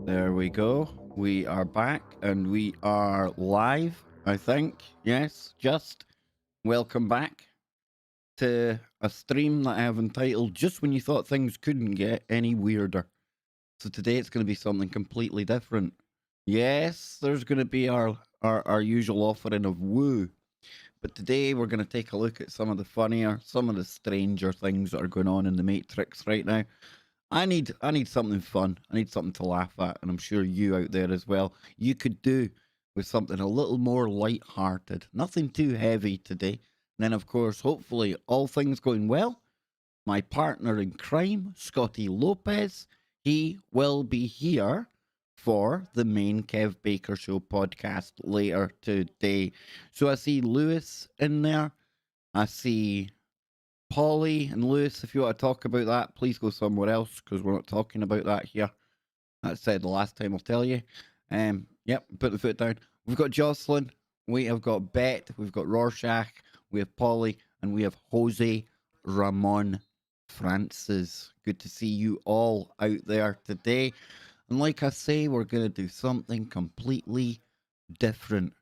There we go. We are back and we are live, I think. Yes, just welcome back to a stream that I have entitled Just When You Thought Things Couldn't Get Any Weirder. So today it's going to be something completely different. Yes, there's going to be our usual offering of woo. But today we're going to take a look at some of the funnier, some of the stranger things that are going on in the Matrix right now. I need something fun. I need something to laugh at, and I'm sure you out there as well. You could do with something a little more light-hearted, nothing too heavy today. And then, of course, hopefully, all things going well, my partner in crime, Scotty Lopez, he will be here for the main Kev Baker Show podcast later today. So I see Lewis in there. I see Polly and Lewis. If you want to talk about that, please go somewhere else because we're not talking about that here. That said the last time, I'll tell you. Yep, put the foot down. We've got Jocelyn. We have got Bet. We've got Rorschach. We have Polly. And we have Jose Ramon Francis. Good to see you all out there today. And like I say, we're going to do something completely different.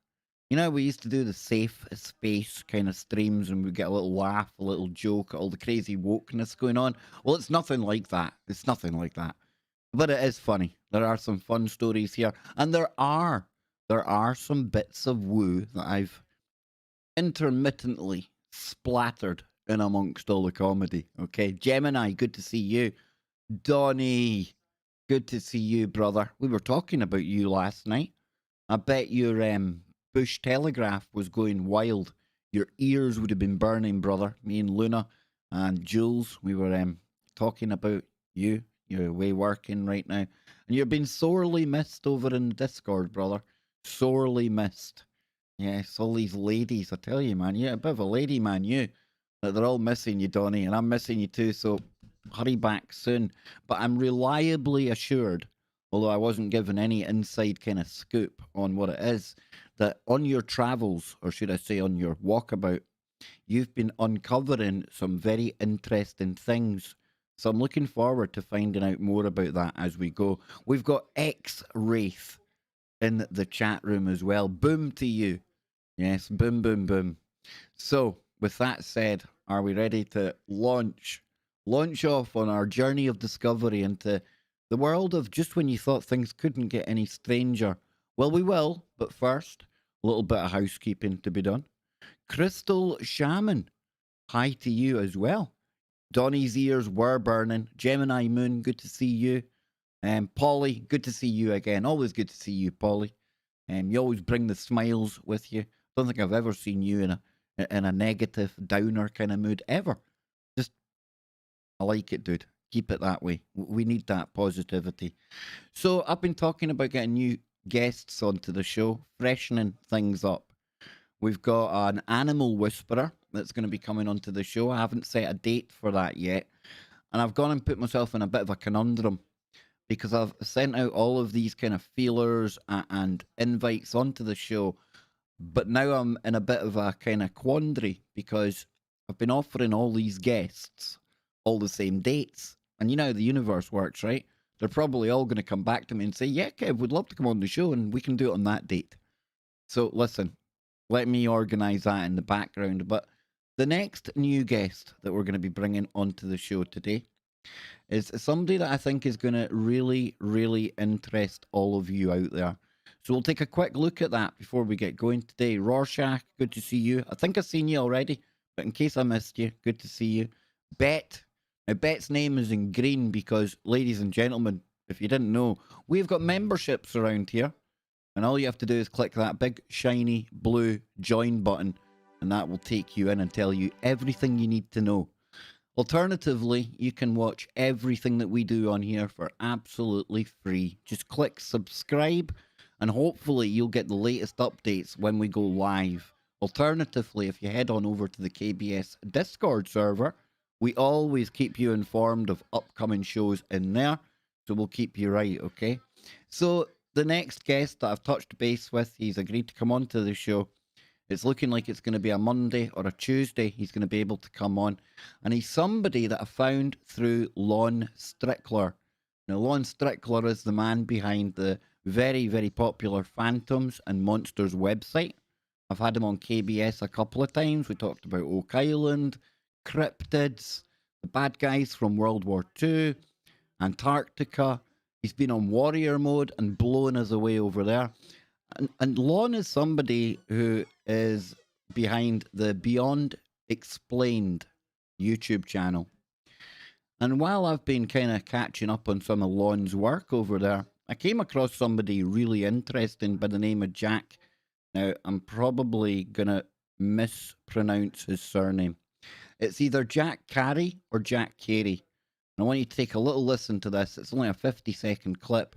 You know, we used to do the safe space kind of streams and we get a little laugh, a little joke at all the crazy wokeness going on. Well, it's nothing like that. It's nothing like that. But it is funny. There are some fun stories here. And there are some bits of woo that I've intermittently splattered in amongst all the comedy. Okay, Gemini, good to see you. Donnie, good to see you, brother. We were talking about you last night. I bet your Bush Telegraph was going wild. Your ears would have been burning, brother. Me and Luna and Jules, we were talking about you. You're away working right now. And you're being sorely missed over in the Discord, brother. Sorely missed. Yes, all these ladies, I tell you, man. You're a bit of a lady, man, you. They're all missing you, Donnie, and I'm missing you too, so hurry back soon. But I'm reliably assured, although I wasn't given any inside kind of scoop on what it is, that on your travels, or should I say on your walkabout, you've been uncovering some very interesting things. So I'm looking forward to finding out more about that as we go. We've got X-Wraith in the chat room as well. Boom to you. Yes, boom, boom, boom. So, with that said, are we ready to launch off on our journey of discovery into the world of just when you thought things couldn't get any stranger? Well, we will, but first, a little bit of housekeeping to be done. Crystal Shaman, hi to you as well. Donnie's ears were burning. Gemini Moon, good to see you. Polly, good to see you again. Always good to see you, Polly. You always bring the smiles with you. Don't think I've ever seen you in a negative, downer kind of mood ever. Just, I like it, dude. Keep it that way. We need that positivity. So I've been talking about getting new guests onto the show, freshening things up. We've got an animal whisperer that's going to be coming onto the show. I haven't set a date for that yet. And I've gone and put myself in a bit of a conundrum because I've sent out all of these kind of feelers and invites onto the show. But now I'm in a bit of a kind of quandary because I've been offering all these guests all the same dates. And you know how the universe works, right? They're probably all going to come back to me and say, yeah, Kev, we'd love to come on the show and we can do it on that date. So listen, let me organise that in the background. But the next new guest that we're going to be bringing onto the show today is somebody that I think is going to really, really interest all of you out there. So we'll take a quick look at that before we get going today. Rorschach, good to see you. I think I've seen you already, but in case I missed you, good to see you. Bet. Now, Bet's name is in green because, ladies and gentlemen, if you didn't know, we've got memberships around here. And all you have to do is click that big, shiny, blue join button, and that will take you in and tell you everything you need to know. Alternatively, you can watch everything that we do on here for absolutely free. Just click subscribe and hopefully you'll get the latest updates when we go live. Alternatively, if you head on over to the KBS Discord server, we always keep you informed of upcoming shows in there. So we'll keep you right, okay? So the next guest that I've touched base with, he's agreed to come on to the show. It's looking like it's going to be a Monday or a Tuesday. He's going to be able to come on. And he's somebody that I found through Lon Strickler. Now, Lon Strickler is the man behind the very, very popular Phantoms and Monsters website. I've had him on KBS a couple of times. We talked about Oak Island, cryptids, the bad guys from World War II, Antarctica. He's been on warrior mode and blowing us away over there. And Lon is somebody who is behind the Beyond Explained YouTube channel. And while I've been kind of catching up on some of Lon's work over there, I came across somebody really interesting by the name of Jack. Now, I'm probably going to mispronounce his surname. It's either Jack Carey or Jack Carey. And I want you to take a little listen to this. It's only a 50-second clip.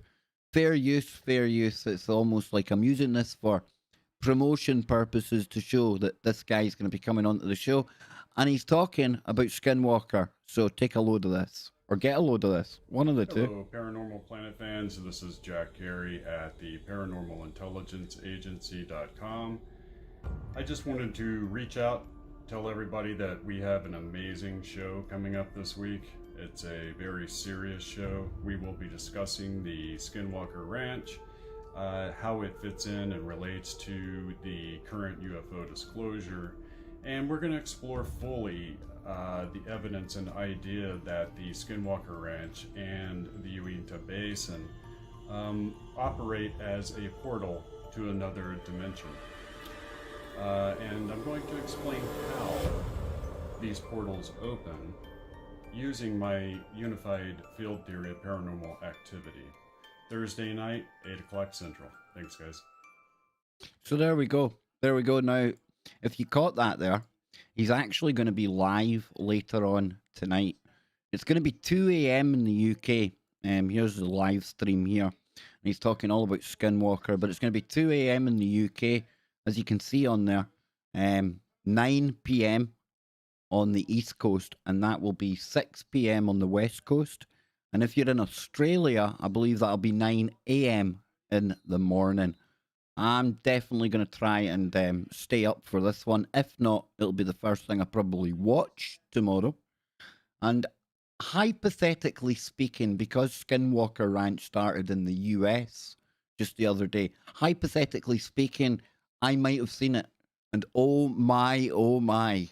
Fair use, fair use. It's almost like I'm using this for promotion purposes to show that this guy's going to be coming onto the show. And he's talking about Skinwalker. So take a load of this. Or get a load of this. One of the two. Hello, Paranormal Planet fans. This is Jack Carey at the Paranormal Intelligence Agency.com. I just wanted to reach out, tell everybody that we have an amazing show coming up this week. It's a very serious show. We will be discussing the Skinwalker Ranch, how it fits in and relates to the current UFO disclosure, and we're going to explore fully the evidence and idea that the Skinwalker Ranch and the Uinta Basin operate as a portal to another dimension. And I'm going to explain how these portals open using my unified field theory of paranormal activity. Thursday night, 8 o'clock Central. Thanks, guys. So there we go. There we go. Now, if you caught that there, he's actually going to be live later on tonight. It's going to be 2 a.m. in the UK. Here's the live stream here. And he's talking all about Skinwalker, but it's going to be 2 a.m. in the UK, as you can see on there. 9 p.m. on the East Coast, and that will be 6 p.m. on the West Coast. And if you're in Australia, I believe that'll be 9 a.m. in the morning. I'm definitely going to try and stay up for this one. If not, it'll be the first thing I probably watch tomorrow. And hypothetically speaking, because Skinwalker Ranch started in the US just the other day, hypothetically speaking, I might have seen it. And oh my, oh my.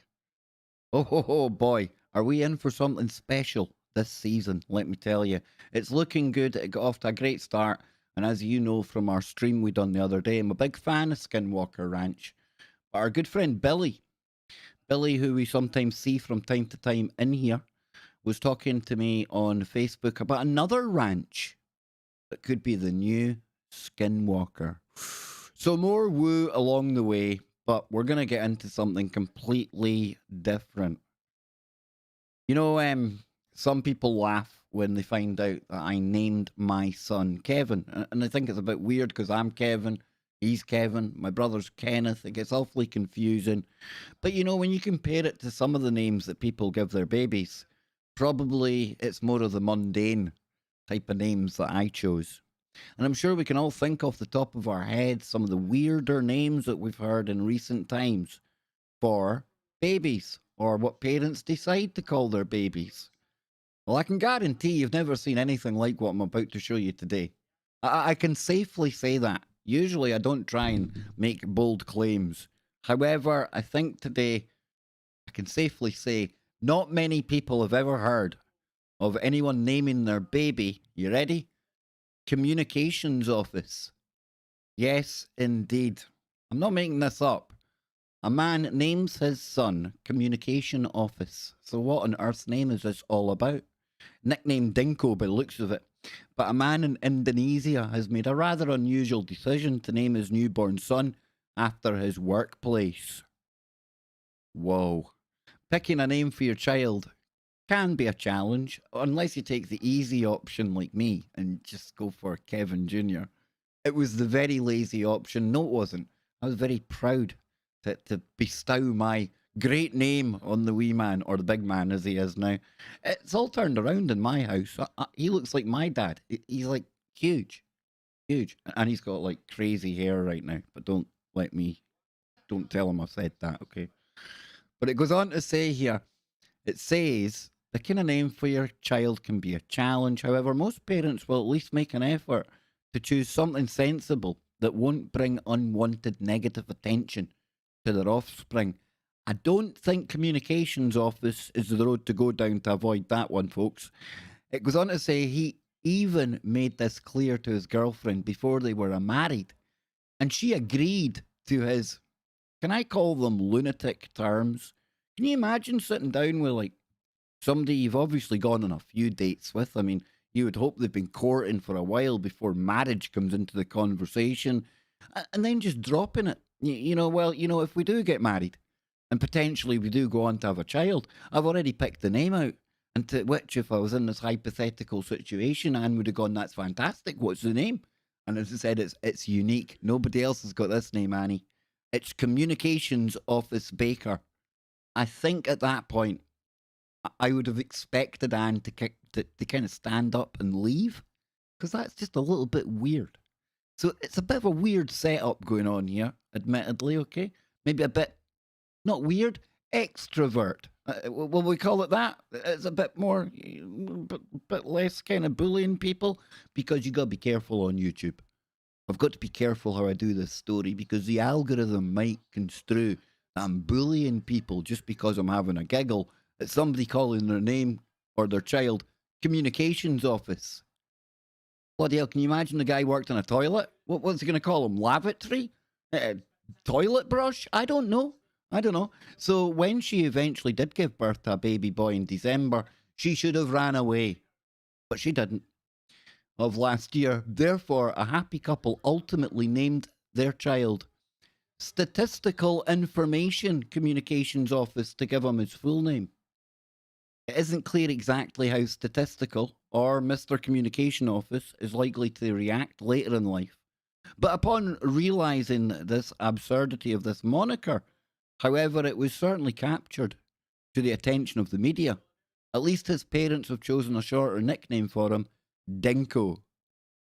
Oh boy, are we in for something special this season? Let me tell you. It's looking good. It got off to a great start. And as you know from our stream we done the other day, I'm a big fan of Skinwalker Ranch. But our good friend Billy, who we sometimes see from time to time in here, was talking to me on Facebook about another ranch that could be the new Skinwalker. So more woo along the way, but we're going to get into something completely different. You know, some people laugh when they find out that I named my son Kevin. And I think it's a bit weird because I'm Kevin, he's Kevin, my brother's Kenneth. It gets awfully confusing. But you know, when you compare it to some of the names that people give their babies, probably it's more of the mundane type of names that I chose. And I'm sure we can all think off the top of our heads some of the weirder names that we've heard in recent times for babies, or what parents decide to call their babies. Well, I can guarantee you've never seen anything like what I'm about to show you today. I can safely say that. Usually I don't try and make bold claims. However, I think today I can safely say not many people have ever heard of anyone naming their baby, you ready? Communications office. Yes, indeed. I'm not making this up. A man names his son Communication Office. So, what on earth's name is this all about? Nicknamed Dinko by the looks of it. But a man in Indonesia has made a rather unusual decision to name his newborn son after his workplace. Whoa. Picking a name for your child can be a challenge, unless you take the easy option like me and just go for Kevin Jr. It was the very lazy option. No, it wasn't. I was very proud to bestow my great name on the wee man, or the big man as he is now. It's all turned around in my house. He looks like my dad. He's like huge, huge. And he's got like crazy hair right now. But don't tell him I said that, okay? But it goes on to say here, it says the kind of name for your child can be a challenge. However, most parents will at least make an effort to choose something sensible that won't bring unwanted negative attention to their offspring. I don't think communications office is the road to go down to avoid that one, folks. It goes on to say he even made this clear to his girlfriend before they were married, and she agreed to his, can I call them lunatic terms? Can you imagine sitting down with like somebody you've obviously gone on a few dates with? I mean, you would hope they've been courting for a while before marriage comes into the conversation, and then just dropping it. If we do get married and potentially we do go on to have a child, I've already picked the name out. And to which, if I was in this hypothetical situation, Anne would have gone, "That's fantastic. What's the name?" And as I said, it's unique. Nobody else has got this name, Annie. It's Communications Office Baker. I think at that point, I would have expected Anne to kind of stand up and leave, because that's just a little bit weird. So it's a bit of a weird setup going on here, admittedly, okay? Maybe a bit, not weird, extrovert. Will we call it that? It's a bit more, bit less kind of bullying people, because you got to be careful on YouTube. I've got to be careful how I do this story, because the algorithm might construe that I'm bullying people just because I'm having a giggle at somebody calling their name or their child Communications Office. Bloody hell, can you imagine the guy worked in a toilet? What's he going to call him? Lavatory? Toilet brush? I don't know. So when she eventually did give birth to a baby boy in December, she should have ran away. But she didn't. Of last year. Therefore, a happy couple ultimately named their child Statistical Information Communications Office, to give him his full name. It isn't clear exactly how statistical or Mr. Communication Office is likely to react later in life. But upon realising this absurdity of this moniker, however, it was certainly captured to the attention of the media. At least his parents have chosen a shorter nickname for him, Dinko.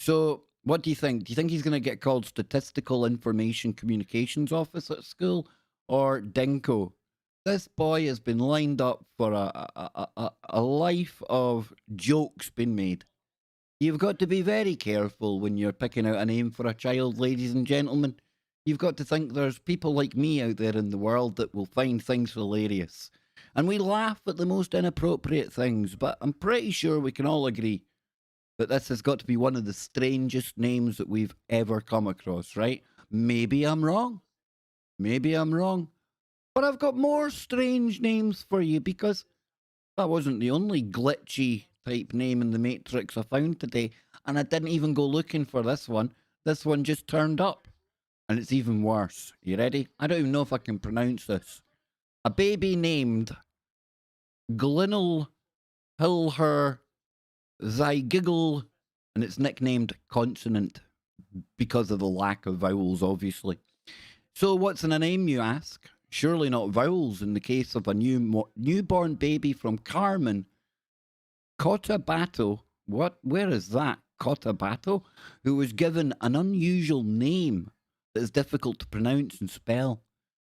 So, what do you think? Do you think he's going to get called Statistical Information Communications Office at school, or Dinko? This boy has been lined up for a life of jokes being made. You've got to be very careful when you're picking out a name for a child, ladies and gentlemen. You've got to think there's people like me out there in the world that will find things hilarious. And we laugh at the most inappropriate things, but I'm pretty sure we can all agree that this has got to be one of the strangest names that we've ever come across, right? Maybe I'm wrong. But I've got more strange names for you, because that wasn't the only glitchy type name in the Matrix I found today. And I didn't even go looking for this one. This one just turned up. And it's even worse. You ready? I don't even know if I can pronounce this. A baby named Glinal Hilher Zygiggle, and it's nicknamed Consonant because of the lack of vowels, obviously. So what's in a name, you ask? Surely not vowels in the case of a newborn baby from Carmen, Cotabato. What? Where is that? Cotabato, who was given an unusual name that is difficult to pronounce and spell.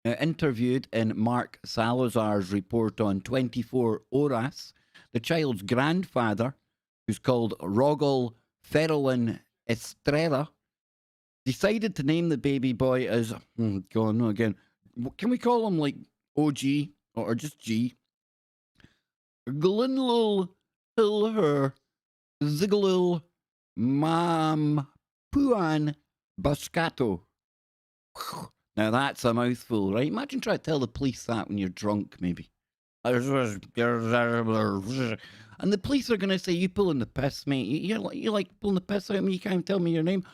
Now, interviewed in Mark Salazar's report on 24 Horas, the child's grandfather, who's called Rogel Ferolin Estrella, decided to name the baby boy as, God, no, again, can we call him like OG or just G? Glinlil Hilher Zigalil Mam Puan Bascato. Now that's a mouthful, right? Imagine trying to tell the police that when you're drunk, maybe. And the police are going to say, you pulling the piss, mate. You like pulling the piss out of me? You can't tell me your name.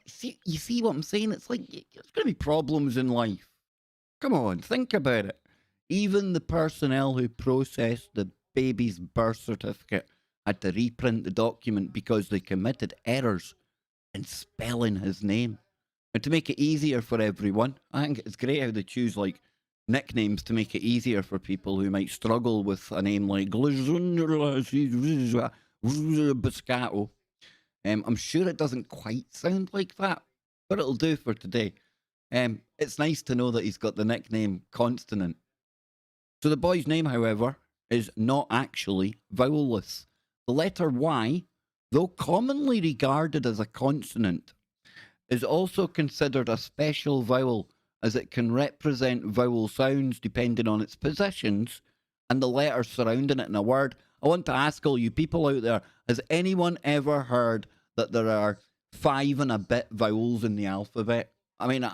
See, you see what I'm saying? It's like, there's going to be problems in life. Come on, think about it. Even the personnel who processed the baby's birth certificate had to reprint the document because they committed errors in spelling his name. And to make it easier for everyone, I think it's great how they choose like nicknames to make it easier for people who might struggle with a name like Biscato. I'm sure it doesn't quite sound like that, but it'll do for today. It's nice to know that he's got the nickname Consonant. So the boy's name, however, is not actually vowelless. The letter Y, though commonly regarded as a consonant, is also considered a special vowel as it can represent vowel sounds depending on its positions and the letters surrounding it in a word. I want to ask all you people out there, has anyone ever heard that there are 5 and a bit vowels in the alphabet? I mean,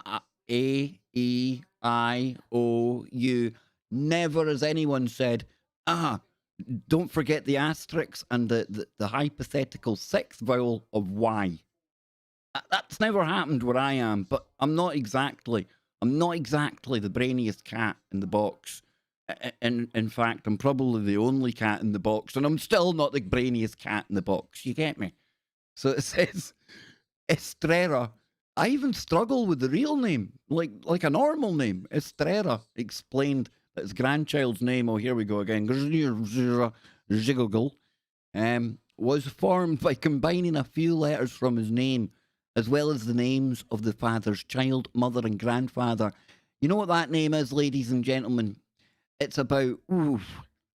A, E, I, O, U. Never has anyone said, don't forget the asterisk and the hypothetical 6th vowel of Y. That's never happened where I am, but I'm not exactly the brainiest cat in the box. In fact, I'm probably the only cat in the box, and I'm still not the brainiest cat in the box. You get me? So it says Estrella. I even struggle with the real name, like a normal name. Estrella explained that his grandchild's name, oh, here we go again, Ziggle, was formed by combining a few letters from his name, as well as the names of the father's child, mother, and grandfather. You know what that name is, ladies and gentlemen? It's about,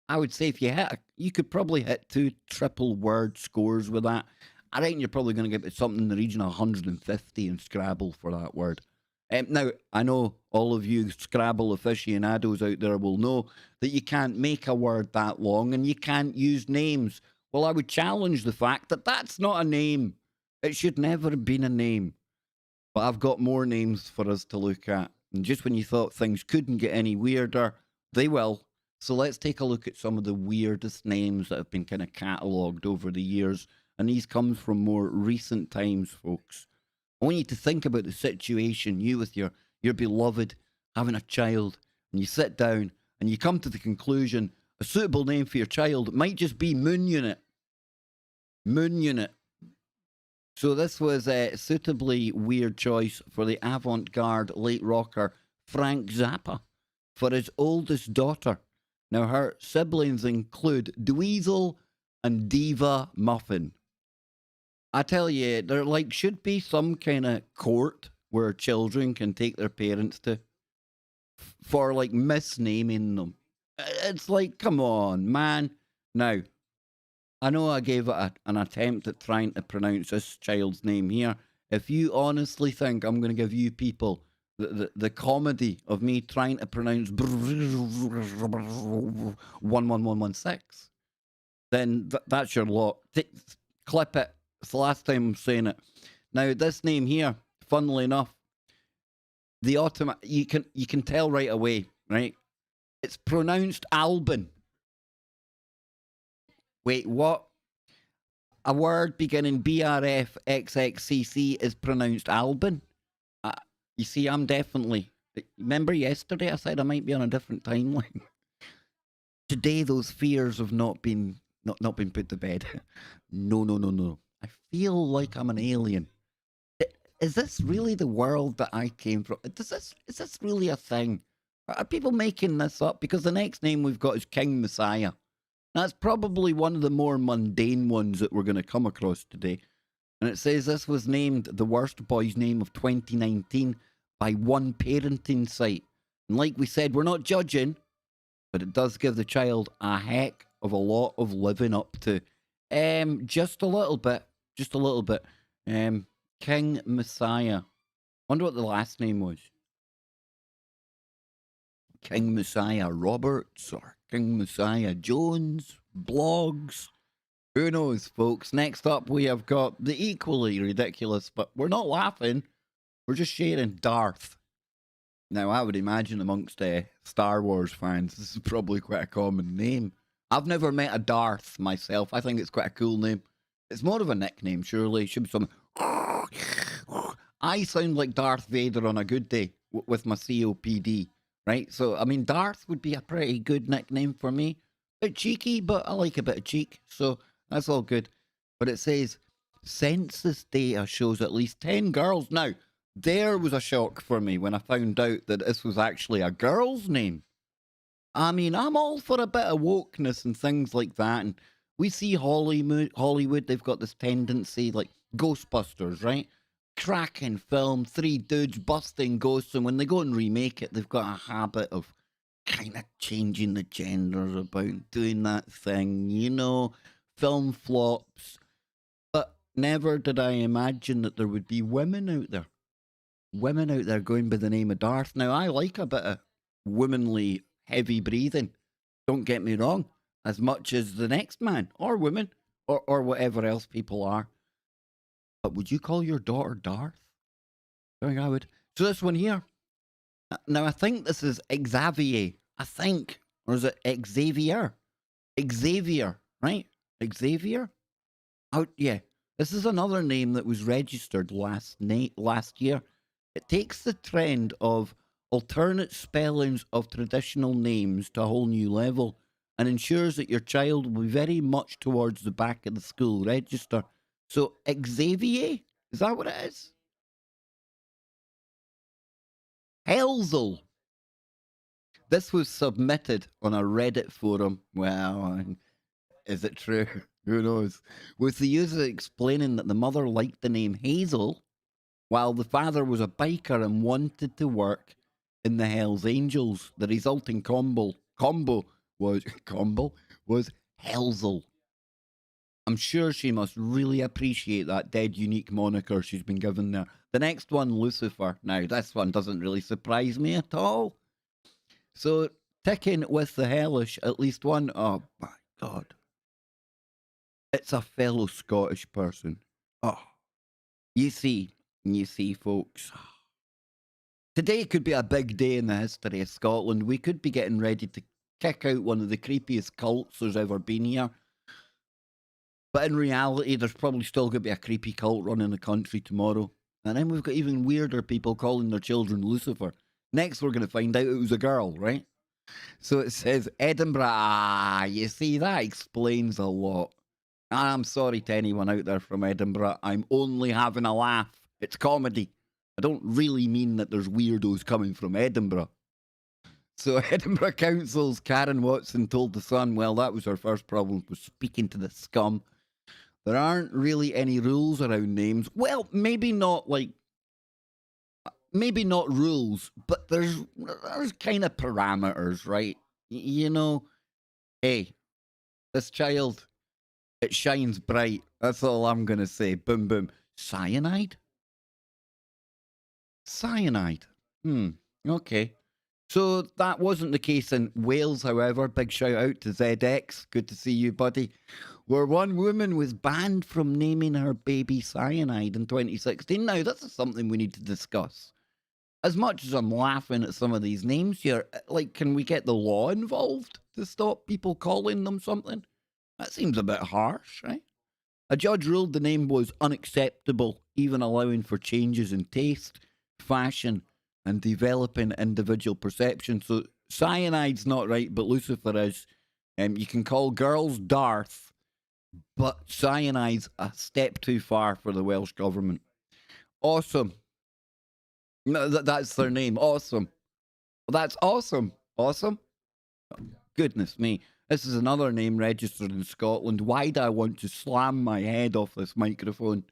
I would say if you could probably hit 2 triple word scores with that. I reckon you're probably going to get something in the region of 150 in Scrabble for that word. Now, I know all of you Scrabble aficionados out there will know that you can't make a word that long and you can't use names. Well, I would challenge the fact that that's not a name. It should never have been a name. But I've got more names for us to look at. And just when you thought things couldn't get any weirder, they will. So let's take a look at some of the weirdest names that have been kind of catalogued over the years. And these come from more recent times, folks. I want you to think about the situation, you with your beloved having a child, and you sit down and you come to the conclusion a suitable name for your child might just be Moon Unit. Moon Unit. So this was a suitably weird choice for the avant-garde late rocker Frank Zappa for his oldest daughter. Now her siblings include Dweezil and Diva Muffin. I tell you, there should be some kind of court where children can take their parents to for misnaming them. It's like, come on, man. Now, I know I gave it an attempt at trying to pronounce this child's name here. If you honestly think I'm going to give you people the comedy of me trying to pronounce 11116, then that's your lot. Clip it. It's the last time I'm saying it. Now, this name here, funnily enough, you can tell right away, right? It's pronounced Albin. Wait, what? A word beginning BRFXXCC is pronounced Albin? You see, I'm definitely... Remember yesterday I said I might be on a different timeline? Today, those fears have not been put to bed. No. I feel like I'm an alien. Is this really the world that I came from? Is this really a thing? Are people making this up? Because the next name we've got is King Messiah. That's probably one of the more mundane ones that we're going to come across today. And it says this was named the worst boy's name of 2019 by one parenting site. And like we said, we're not judging, but it does give the child a heck of a lot of living up to. Just a little bit. Just a little bit. King Messiah. Wonder what the last name was. King Messiah Roberts or King Messiah Jones, blogs. Who knows, folks? Next up, we have got the equally ridiculous, but we're not laughing. We're just sharing Darth. Now, I would imagine amongst Star Wars fans, this is probably quite a common name. I've never met a Darth myself. I think it's quite a cool name. It's more of a nickname, surely. It should be something. I sound like Darth Vader on a good day with my COPD. Right? So, I mean, Darth would be a pretty good nickname for me. Bit cheeky, but I like a bit of cheek. So, that's all good. But it says, census data shows at least 10 girls. Now, there was a shock for me when I found out that this was actually a girl's name. I mean, I'm all for a bit of wokeness and things like that. And we see Hollywood, they've got this tendency, like Ghostbusters, right? Cracking film, three dudes busting ghosts, and when they go and remake it, they've got a habit of kind of changing the genders about doing that thing, you know, film flops. But never did I imagine that there would be women out there. Women out there going by the name of Darth. Now, I like a bit of womanly heavy breathing. Don't get me wrong, as much as the next man or woman or whatever else people are. But would you call your daughter Darth? I think I would. So this one here. Now I think this is Xavier. I think. Or is it Xavier? Xavier, right? Xavier? Oh yeah. This is another name that was registered last year. It takes the trend of alternate spellings of traditional names to a whole new level and ensures that your child will be very much towards the back of the school register. So Xavier, is that what it is? Helzel. This was submitted on a Reddit forum. Well, is it true? Who knows? With the user explaining that the mother liked the name Hazel, while the father was a biker and wanted to work in the Hells Angels. The resulting combo was Helzel. I'm sure she must really appreciate that dead unique moniker she's been given there. The next one, Lucifer. Now, this one doesn't really surprise me at all. So, ticking with the hellish, at least one. Oh, my God. It's a fellow Scottish person. Oh, you see, folks. Today could be a big day in the history of Scotland. We could be getting ready to kick out one of the creepiest cults there's ever been here. But in reality, there's probably still going to be a creepy cult running the country tomorrow. And then we've got even weirder people calling their children Lucifer. Next, we're going to find out it was a girl, right? So it says Edinburgh. Ah, you see, that explains a lot. I'm sorry to anyone out there from Edinburgh. I'm only having a laugh. It's comedy. I don't really mean that there's weirdos coming from Edinburgh. So Edinburgh Council's Karen Watson told The Sun, well, that was her first problem, was speaking to the scum. There aren't really any rules around names. Well, maybe not rules, but there's kind of parameters, right? You know, hey, this child, it shines bright. That's all I'm going to say. Boom, boom. Cyanide? Cyanide. Okay. So that wasn't the case in Wales, however. Big shout out to ZX. Good to see you, buddy. Where one woman was banned from naming her baby Cyanide in 2016. Now, this is something we need to discuss. As much as I'm laughing at some of these names here, like, can we get the law involved to stop people calling them something? That seems a bit harsh, right? A judge ruled the name was unacceptable, even allowing for changes in taste, fashion, and developing individual perception. So Cyanide's not right, but Lucifer is. You can call girls Darth, but Cyanide's a step too far for the Welsh government. Awesome. No, that's their name. Awesome. Well, that's awesome. Awesome. Goodness me. This is another name registered in Scotland. Why do I want to slam my head off this microphone?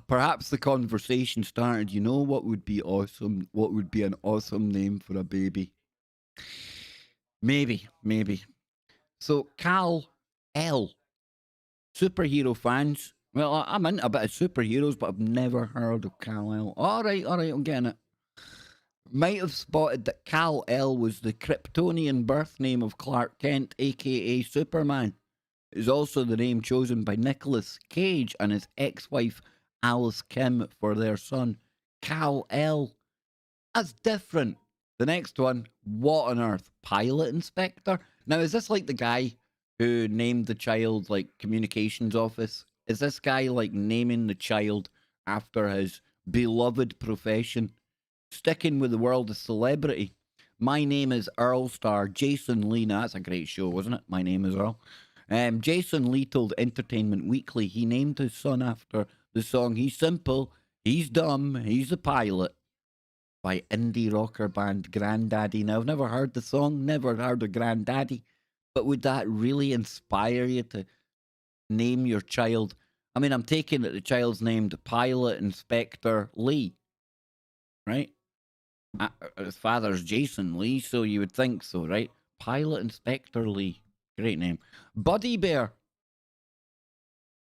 Perhaps the conversation started. You know what would be awesome? What would be an awesome name for a baby? Maybe. So, Cal L. Superhero fans. Well, I'm into a bit of superheroes, but I've never heard of Cal L. All right, I'm getting it. Might have spotted that Cal L was the Kryptonian birth name of Clark Kent, aka Superman. It is also the name chosen by Nicolas Cage and his ex-wife Alice Kim for their son, Cal L. That's different. The next one, what on earth? Pilot inspector? Now, is this like the guy who named the child like communications office? Is this guy like naming the child after his beloved profession? Sticking with the world of celebrity. My name is Earl Star Jason Lee. Now, that's a great show, wasn't it? My name is Earl. Jason Lee told Entertainment Weekly he named his son after the song He's Simple, He's Dumb, He's a Pilot by indie rocker band Grandaddy. Now, I've never heard the song, never heard of Grandaddy, but would that really inspire you to name your child? I mean, I'm taking it the child's named Pilot Inspector Lee, right? His father's Jason Lee, so you would think so, right? Pilot Inspector Lee. Great name. Buddy Bear.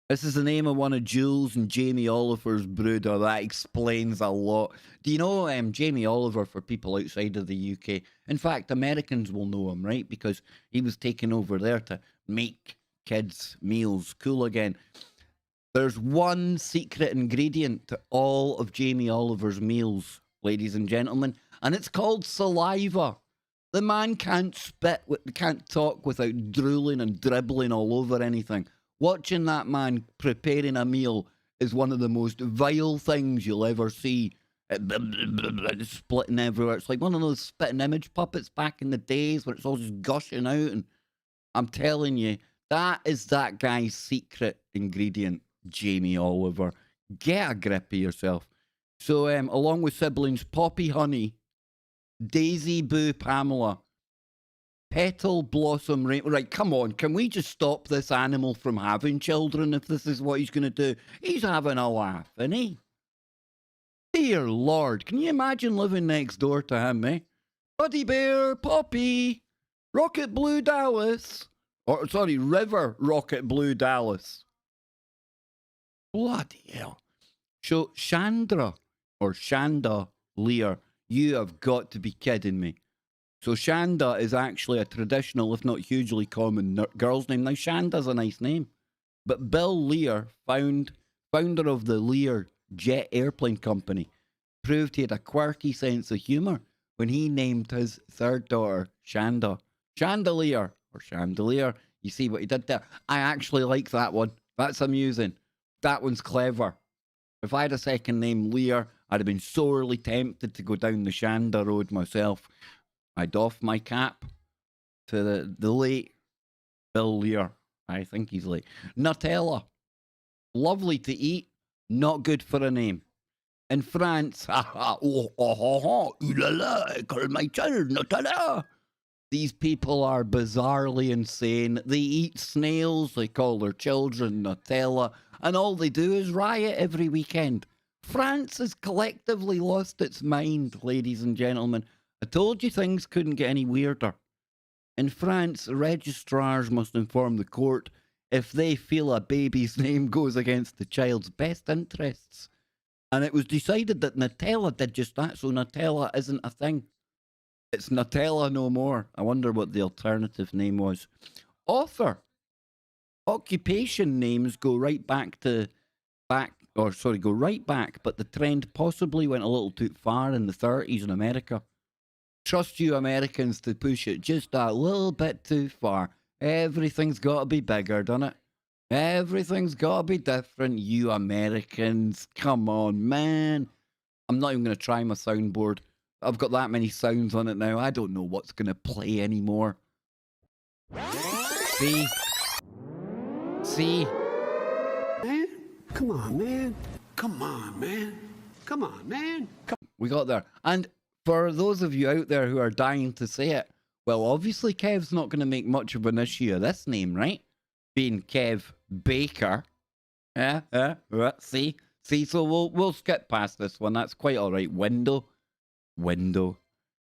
This is the name of one of Jules and Jamie Oliver's brood. Oh, that explains a lot. Do you know Jamie Oliver for people outside of the UK? In fact, Americans will know him, right? Because he was taken over there to make kids' meals cool again. There's one secret ingredient to all of Jamie Oliver's meals, ladies and gentlemen, and it's called saliva. The man can't spit, can't talk without drooling and dribbling all over anything. Watching that man preparing a meal is one of the most vile things you'll ever see. It's splitting everywhere. It's like one of those spitting image puppets back in the days where it's all just gushing out. And I'm telling you, that is that guy's secret ingredient, Jamie Oliver. Get a grip of yourself. So, along with siblings Poppy Honey, Daisy Boo Pamela, Petal Blossom Rainbow. Right, come on. Can we just stop this animal from having children if this is what he's going to do? He's having a laugh, isn't he? Dear Lord, can you imagine living next door to him, eh? Buddy Bear, Poppy, Rocket Blue Dallas. Or, sorry, River Rocket Blue Dallas. Bloody hell. So, Chandra, or Shanda Lear, you have got to be kidding me. So Shanda is actually a traditional, if not hugely common, girl's name. Now, Shanda's a nice name. But Bill Lear, founder of the Lear Jet Airplane Company, proved he had a quirky sense of humour when he named his third daughter Shanda. Chandelier, or Chandelier. You see what he did there? I actually like that one. That's amusing. That one's clever. If I had a second name, Lear, I'd have been sorely tempted to go down the Shanda road myself. I'd doff my cap to the late Bill Lear. I think he's late. Nutella. Lovely to eat, not good for a name. In France, ooh la la, I call my child Nutella. These people are bizarrely insane. They eat snails, they call their children Nutella, and all they do is riot every weekend. France has collectively lost its mind, ladies and gentlemen. I told you things couldn't get any weirder. In France, registrars must inform the court if they feel a baby's name goes against the child's best interests. And it was decided that Nutella did just that, so Nutella isn't a thing. It's Nutella no more. I wonder what the alternative name was. Author. Occupation names go right back, but the trend possibly went a little too far in the 30s in America. Trust you Americans to push it just a little bit too far. Everything's got to be bigger, doesn't it? Everything's got to be different, you Americans. Come on, man. I'm not even going to try my soundboard. I've got that many sounds on it now. I don't know what's going to play anymore. See? Man, come on, man. Come on, man. Come on, man. We got there. And for those of you out there who are dying to say it, Well, obviously, Kev's not going to make much of an issue of this name, right? Being Kev Baker. See? See, so we'll skip past this one. That's quite all right. Window.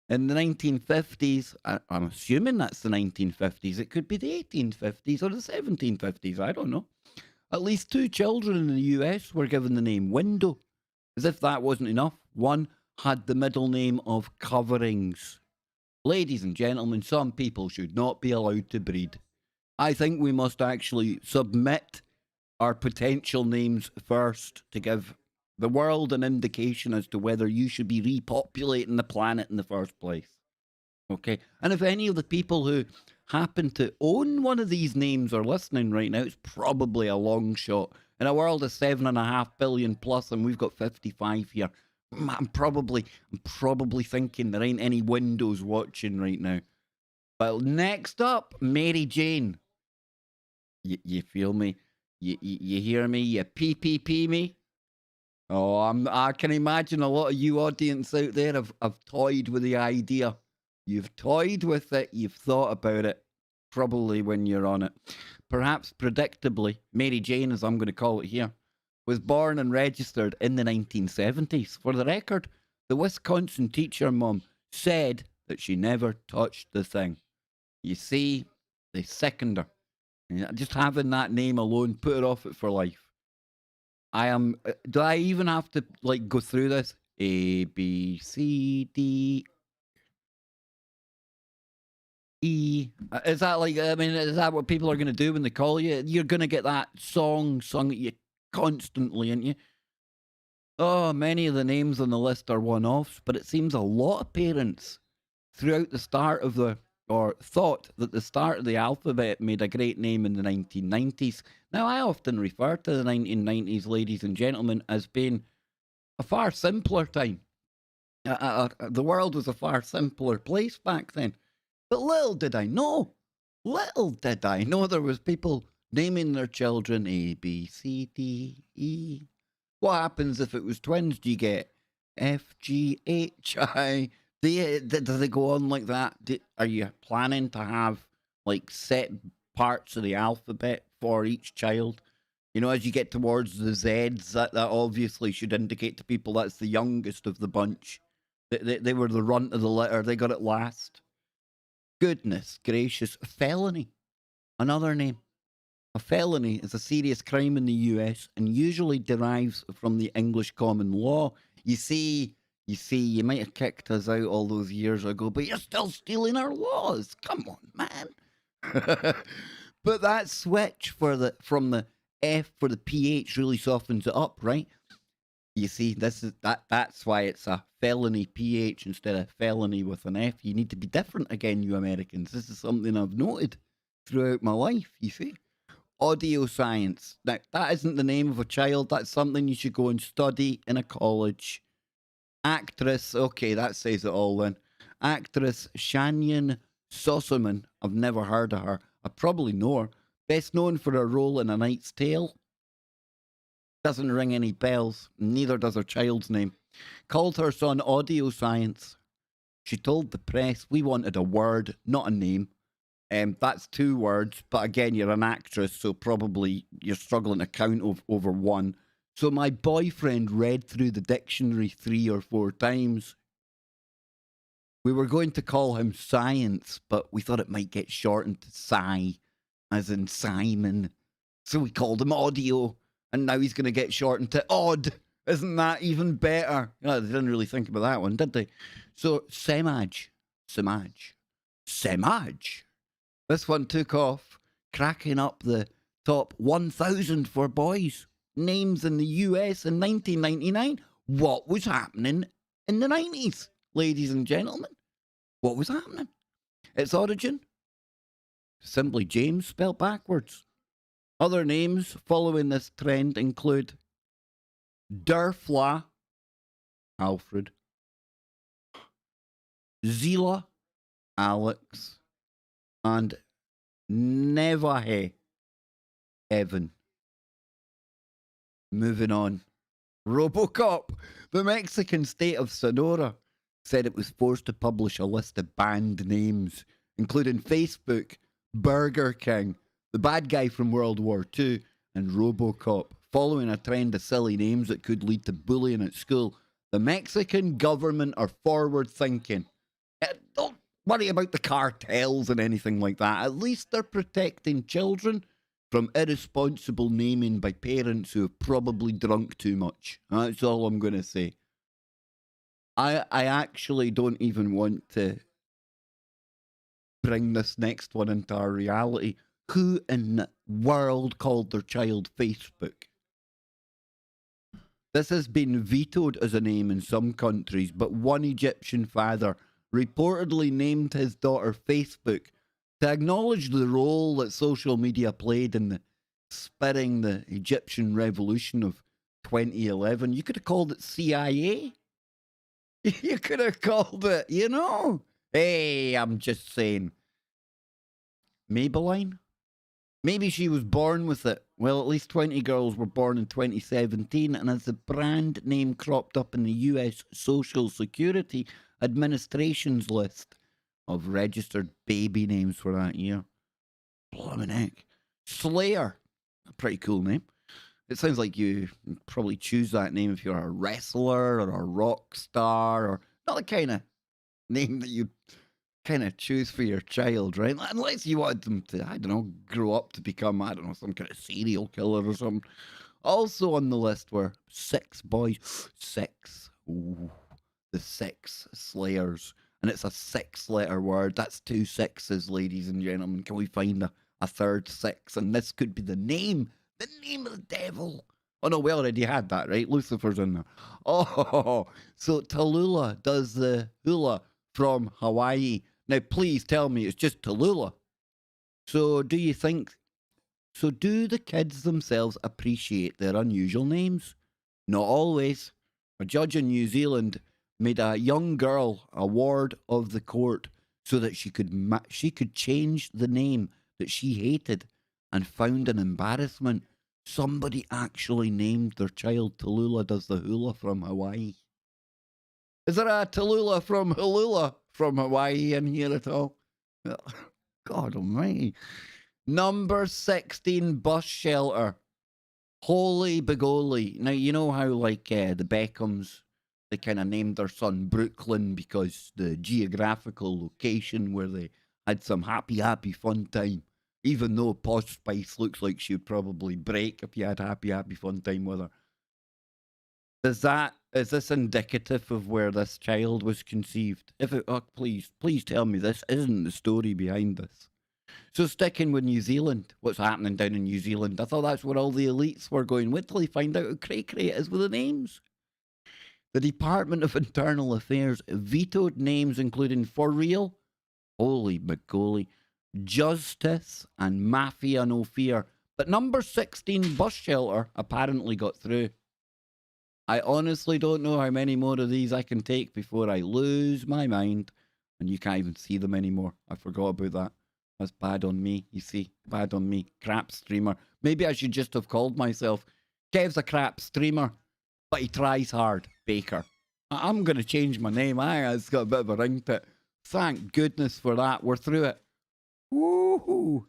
In the 1950s, I'm assuming that's the 1950s. It could be the 1850s or the 1750s. I don't know. At least 2 children in the US were given the name Window. As if that wasn't enough, one had the middle name of Coverings. Ladies and gentlemen, some people should not be allowed to breed. I think we must actually submit our potential names first to give the world an indication as to whether you should be repopulating the planet in the first place. Okay? And if any of the people who happen to own one of these names are listening right now, it's probably a long shot. In a world of 7.5 billion plus, and we've got 55 here, I'm probably thinking there ain't any Windows watching right now. But next up, Mary Jane. You feel me? You hear me? You PPP me? Oh, I can imagine a lot of you audience out there have toyed with the idea. You've toyed with it. You've thought about it. Probably when you're on it. Perhaps predictably, Mary Jane, as I'm going to call it here, was born and registered in the 1970s. For the record, the Wisconsin teacher mom said that she never touched the thing. You see, they sickened her. Just having that name alone put her off it for life. Do I even have to like go through this? A, B, C, D, E. Is that like, I mean, is that what people are going to do when they call you? You're going to get that song sung at you constantly, aren't you? Oh, many of the names on the list are one-offs, but it seems a lot of parents throughout the start of thought that the start of the alphabet made a great name in the 1990s. Now, I often refer to the 1990s, ladies and gentlemen, as being a far simpler time. The world was a far simpler place back then. But little did I know there was people naming their children A, B, C, D, E. What happens if it was twins? Do you get F, G, H, I? Does it go on like that? Are you planning to have like set parts of the alphabet for each child? You know, as you get towards the Zs, that obviously should indicate to people that's the youngest of the bunch. They were the runt of the litter. They got it last. Goodness gracious. Felony. Another name. A felony is a serious crime in the US and usually derives from the English common law. You see, you might have kicked us out all those years ago, but you're still stealing our laws. Come on, man. But that switch from the F for the PH really softens it up, right? You see, that's why it's a felony PH instead of felony with an F. You need to be different again, you Americans. This is something I've noted throughout my life, you see. Audio science. Now, that isn't the name of a child. That's something you should go and study in a college. Actress. Okay, that says it all then. Actress Shannon Sossaman. I've never heard of her. I probably know her. Best known for her role in A Knight's Tale. Doesn't ring any bells. Neither does her child's name. Called her son audio science. She told the press, we wanted a word, not a name. That's 2 words, but again, you're an actress, so probably you're struggling to count over one. So my boyfriend read through the dictionary 3 or 4 times. We were going to call him Science, but we thought it might get shortened to Sci, as in Simon. So we called him Audio, and now he's going to get shortened to Odd. Isn't that even better? Oh, they didn't really think about that one, did they? So Semaj. This one took off, cracking up the top 1,000 for boys. Names in the US in 1999. What was happening in the 90s, ladies and gentlemen? What was happening? Its origin? Simply James spelled backwards. Other names following this trend include Durfla, Alfred, Zila, Alex, and Nevahe, Evan. Moving on. Robocop. The Mexican state of Sonora said it was forced to publish a list of banned names including Facebook, Burger King, the bad guy from World War II, and RoboCop. Following a trend of silly names that could lead to bullying at school, the Mexican government are forward thinking. Don't worry about the cartels and anything like that. At least they're protecting children from irresponsible naming by parents who have probably drunk too much. That's all I'm going to say. I actually don't even want to bring this next one into our reality. Who in the world called their child Facebook? This has been vetoed as a name in some countries, but one Egyptian father reportedly named his daughter Facebook to acknowledge the role that social media played in the spurring the Egyptian revolution of 2011. You could have called it CIA. You could have called it, Hey, I'm just saying. Maybelline? Maybe she was born with it. Well, at least 20 girls were born in 2017, and as the brand name cropped up in the US Social Security Administration's list of registered baby names for that year. Blimmin' heck. Slayer. A pretty cool name. It sounds like you probably choose that name if you're a wrestler or a rock star, or not the kind of name that you kind of choose for your child, right? Unless you want them to, I don't know, grow up to become, I don't know, some kind of serial killer or something. Also on the list were 6 boys. 6. Ooh, the 6 Slayers. And it's a 6-letter word. That's 2 sixes, ladies and gentlemen. Can we find a third 6? And this could be the name of the devil. Oh no, we already had that, right? Lucifer's in there. Oh, so Tallulah does the hula from Hawaii. Now, please tell me it's just Tallulah. So do the kids themselves appreciate their unusual names? Not always. A judge in New Zealand made a young girl a ward of the court so that she could change the name that she hated, and found an embarrassment. Somebody actually named their child Tallulah does the hula from Hawaii. Is there a Tallulah from Hulula from Hawaii in here at all? God almighty. Number 16 bus shelter. Holy Begoli. Now, you know how, like, the Beckhams, they kind of named their son Brooklyn because the geographical location where they had some happy fun time. Even though Posh Spice looks like she'd probably break if you had happy fun time with her. Is this indicative of where this child was conceived? Please tell me this isn't the story behind this. So sticking with New Zealand, what's happening down in New Zealand? I thought that's where all the elites were going. Wait till they find out how cray-cray it is with the names. The Department of Internal Affairs vetoed names including For Real, Holy Macaulay, Justice, and Mafia No Fear. But number 16 bus shelter apparently got through. I honestly don't know how many more of these I can take before I lose my mind and you can't even see them anymore. I forgot about that. That's bad on me, you see. Bad on me. Crap streamer. Maybe I should just have called myself Kev's a crap streamer, but he tries hard, Baker. I'm going to change my name. It's got a bit of a ring to it. Thank goodness for that. We're through it. Woohoo!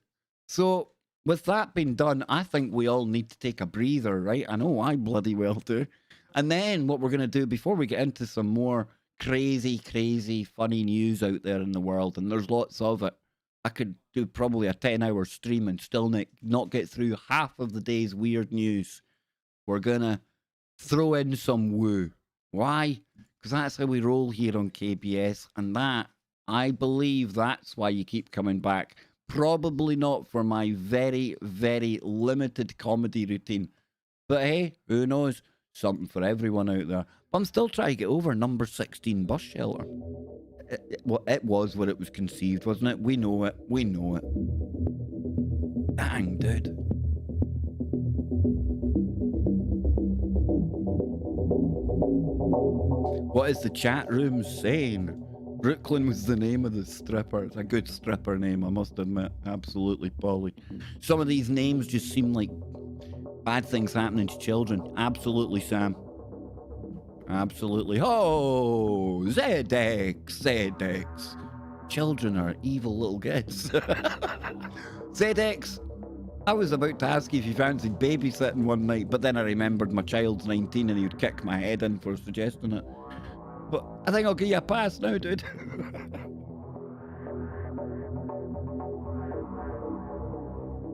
So, with that being done, I think we all need to take a breather, right? I know I bloody well do. And then what we're going to do before we get into some more crazy, funny news out there in the world, and there's lots of it. I could do probably a 10-hour stream and still not get through half of the day's weird news. We're going to throw in some woo. Why? Because that's how we roll here on KBS, and that, I believe that's why you keep coming back. Probably not for my very, very limited comedy routine. But hey, who knows? Something for everyone out there. But I'm still trying to get over number 16 bus shelter. It was where it was conceived, wasn't it? We know it. Dang, dude. What is the chat room saying? Brooklyn was the name of the stripper. It's a good stripper name, I must admit. Absolutely, Polly. Some of these names just seem like bad things happening to children. Absolutely, Sam. Absolutely. Oh, ZX. Children are evil little kids. ZX, I was about to ask you if you fancied babysitting one night, but then I remembered my child's 19 and he would kick my head in for suggesting it. But I think I'll give you a pass now, dude.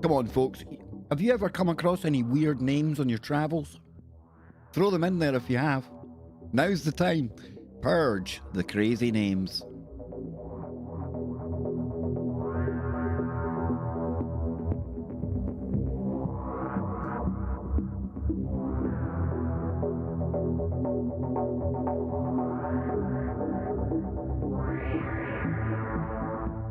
Come on, folks. Have you ever come across any weird names on your travels? Throw them in there if you have. Now's the time. Purge the crazy names.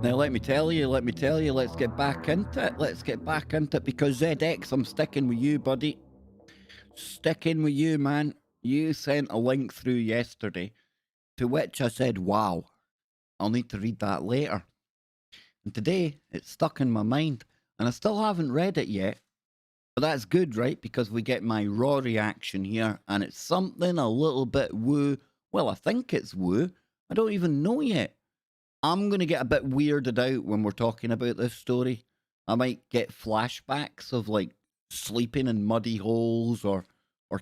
Now, let me tell you, let's get back into it. Let's get back into it because ZX, I'm sticking with you, buddy. Sticking with you, man. You sent a link through yesterday, to which I said, wow, I'll need to read that later. And today, it's stuck in my mind, and I still haven't read it yet. But that's good, right? Because we get my raw reaction here, and it's something a little bit woo. Well, I think it's woo. I don't even know yet. I'm going to get a bit weirded out when we're talking about this story. I might get flashbacks of like sleeping in muddy holes or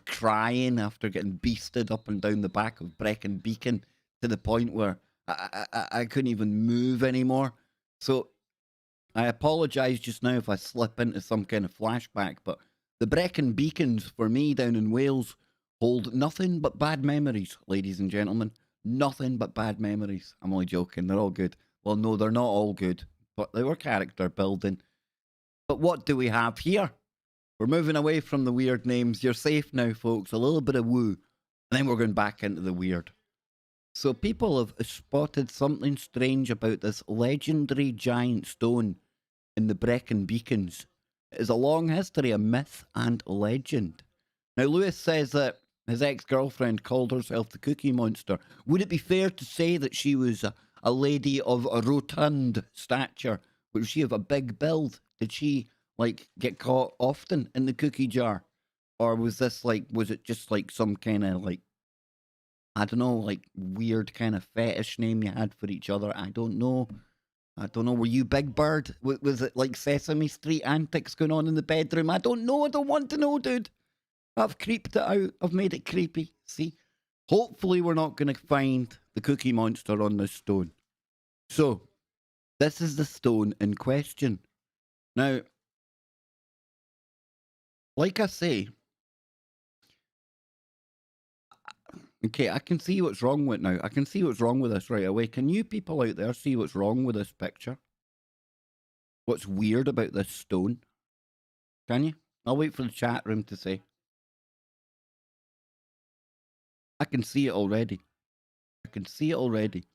crying after getting beasted up and down the back of Brecon Beacon to the point where I couldn't even move anymore. So I apologise just now if I slip into some kind of flashback, but the Brecon Beacons for me down in Wales hold nothing but bad memories, ladies and gentlemen. Nothing but bad memories. I'm only joking. They're all good. Well, no, they're not all good, but they were character building. But what do we have here? We're moving away from the weird names. You're safe now, folks. A little bit of woo. And then we're going back into the weird. So people have spotted something strange about this legendary giant stone in the Brecon Beacons. It is a long history of myth and legend. Now, Lewis says that his ex-girlfriend called herself the Cookie Monster. Would it be fair to say that she was a lady of a rotund stature? Was she of a big build? Did she, like, get caught often in the cookie jar? Or was this, like, was it just, like, some kind of, like, I don't know, like, weird kind of fetish name you had for each other? I don't know. Were you Big Bird? Was it, like, Sesame Street antics going on in the bedroom? I don't know. I don't want to know, dude. I've creeped it out. I've made it creepy. See? Hopefully we're not going to find the Cookie Monster on this stone. So, this is the stone in question. Now, like I say, okay, I can see what's wrong with it now. I can see what's wrong with this right away. Can you people out there see what's wrong with this picture? What's weird about this stone? Can you? I'll wait for the chat room to say. I can see it already. I can see it already.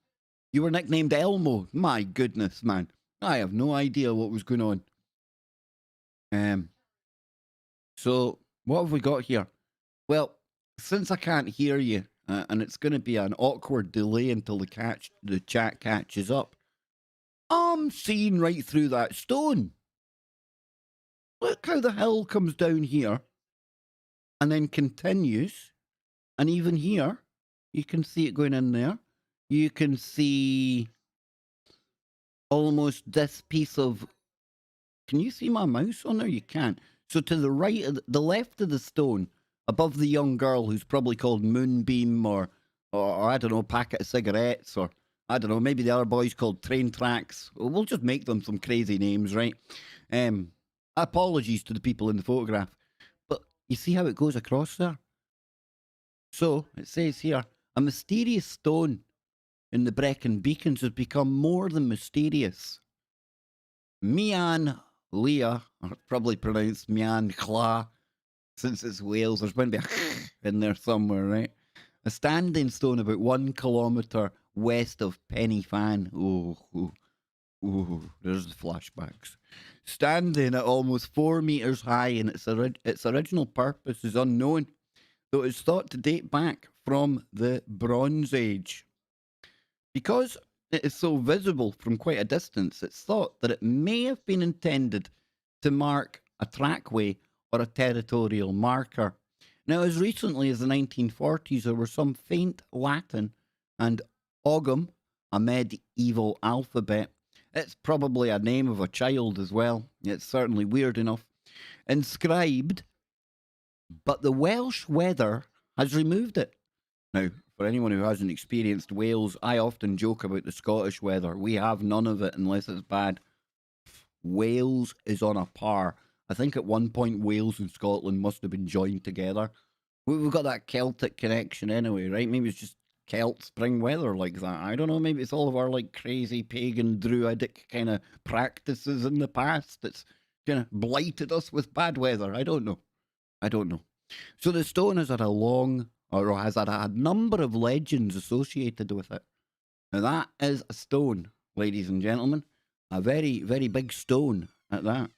You were nicknamed Elmo. My goodness, man. I have no idea what was going on. So, what have we got here? Well, since I can't hear you, and it's going to be an awkward delay until the chat catches up, I'm seeing right through that stone. Look how the hill comes down here and then continues. And even here, you can see it going in there. You can see almost this piece of... Can you see my mouse on there? You can't. So to the right, the left of the stone, above the young girl who's probably called Moonbeam or I don't know, Packet of Cigarettes, or I don't know, maybe the other boy's called Train Tracks. We'll just make them some crazy names, right? Apologies to the people in the photograph. But you see how it goes across there? So, it says here, a mysterious stone in the Brecon Beacons has become more than mysterious. Mian Leah, or probably pronounced Mian Kla, since it's Wales, there's going to be a in there somewhere, right? A standing stone about 1 kilometre west of Penny Fan. Ooh, there's the flashbacks. Standing at almost 4 metres high, and its original purpose is unknown, though it's thought to date back from the Bronze Age. Because it is so visible from quite a distance, it's thought that it may have been intended to mark a trackway or a territorial marker. Now, as recently as the 1940s, there were some faint Latin and ogum a medieval alphabet. It's probably a name of a child as well. It's certainly weird enough. Inscribed, but the Welsh weather has removed it. Now, for anyone who hasn't experienced Wales, I often joke about the Scottish weather. We have none of it unless it's bad. Wales is on a par. I think at one point Wales and Scotland must have been joined together. We've got that Celtic connection anyway, right? Maybe it's just Celt spring weather like that. I don't know. Maybe it's all of our like crazy pagan druidic kind of practices in the past that's kind of blighted us with bad weather. I don't know. I don't know. So the stone has had a long, or has had a number of legends associated with it. Now that is a stone, ladies and gentlemen. A very, very big stone at that.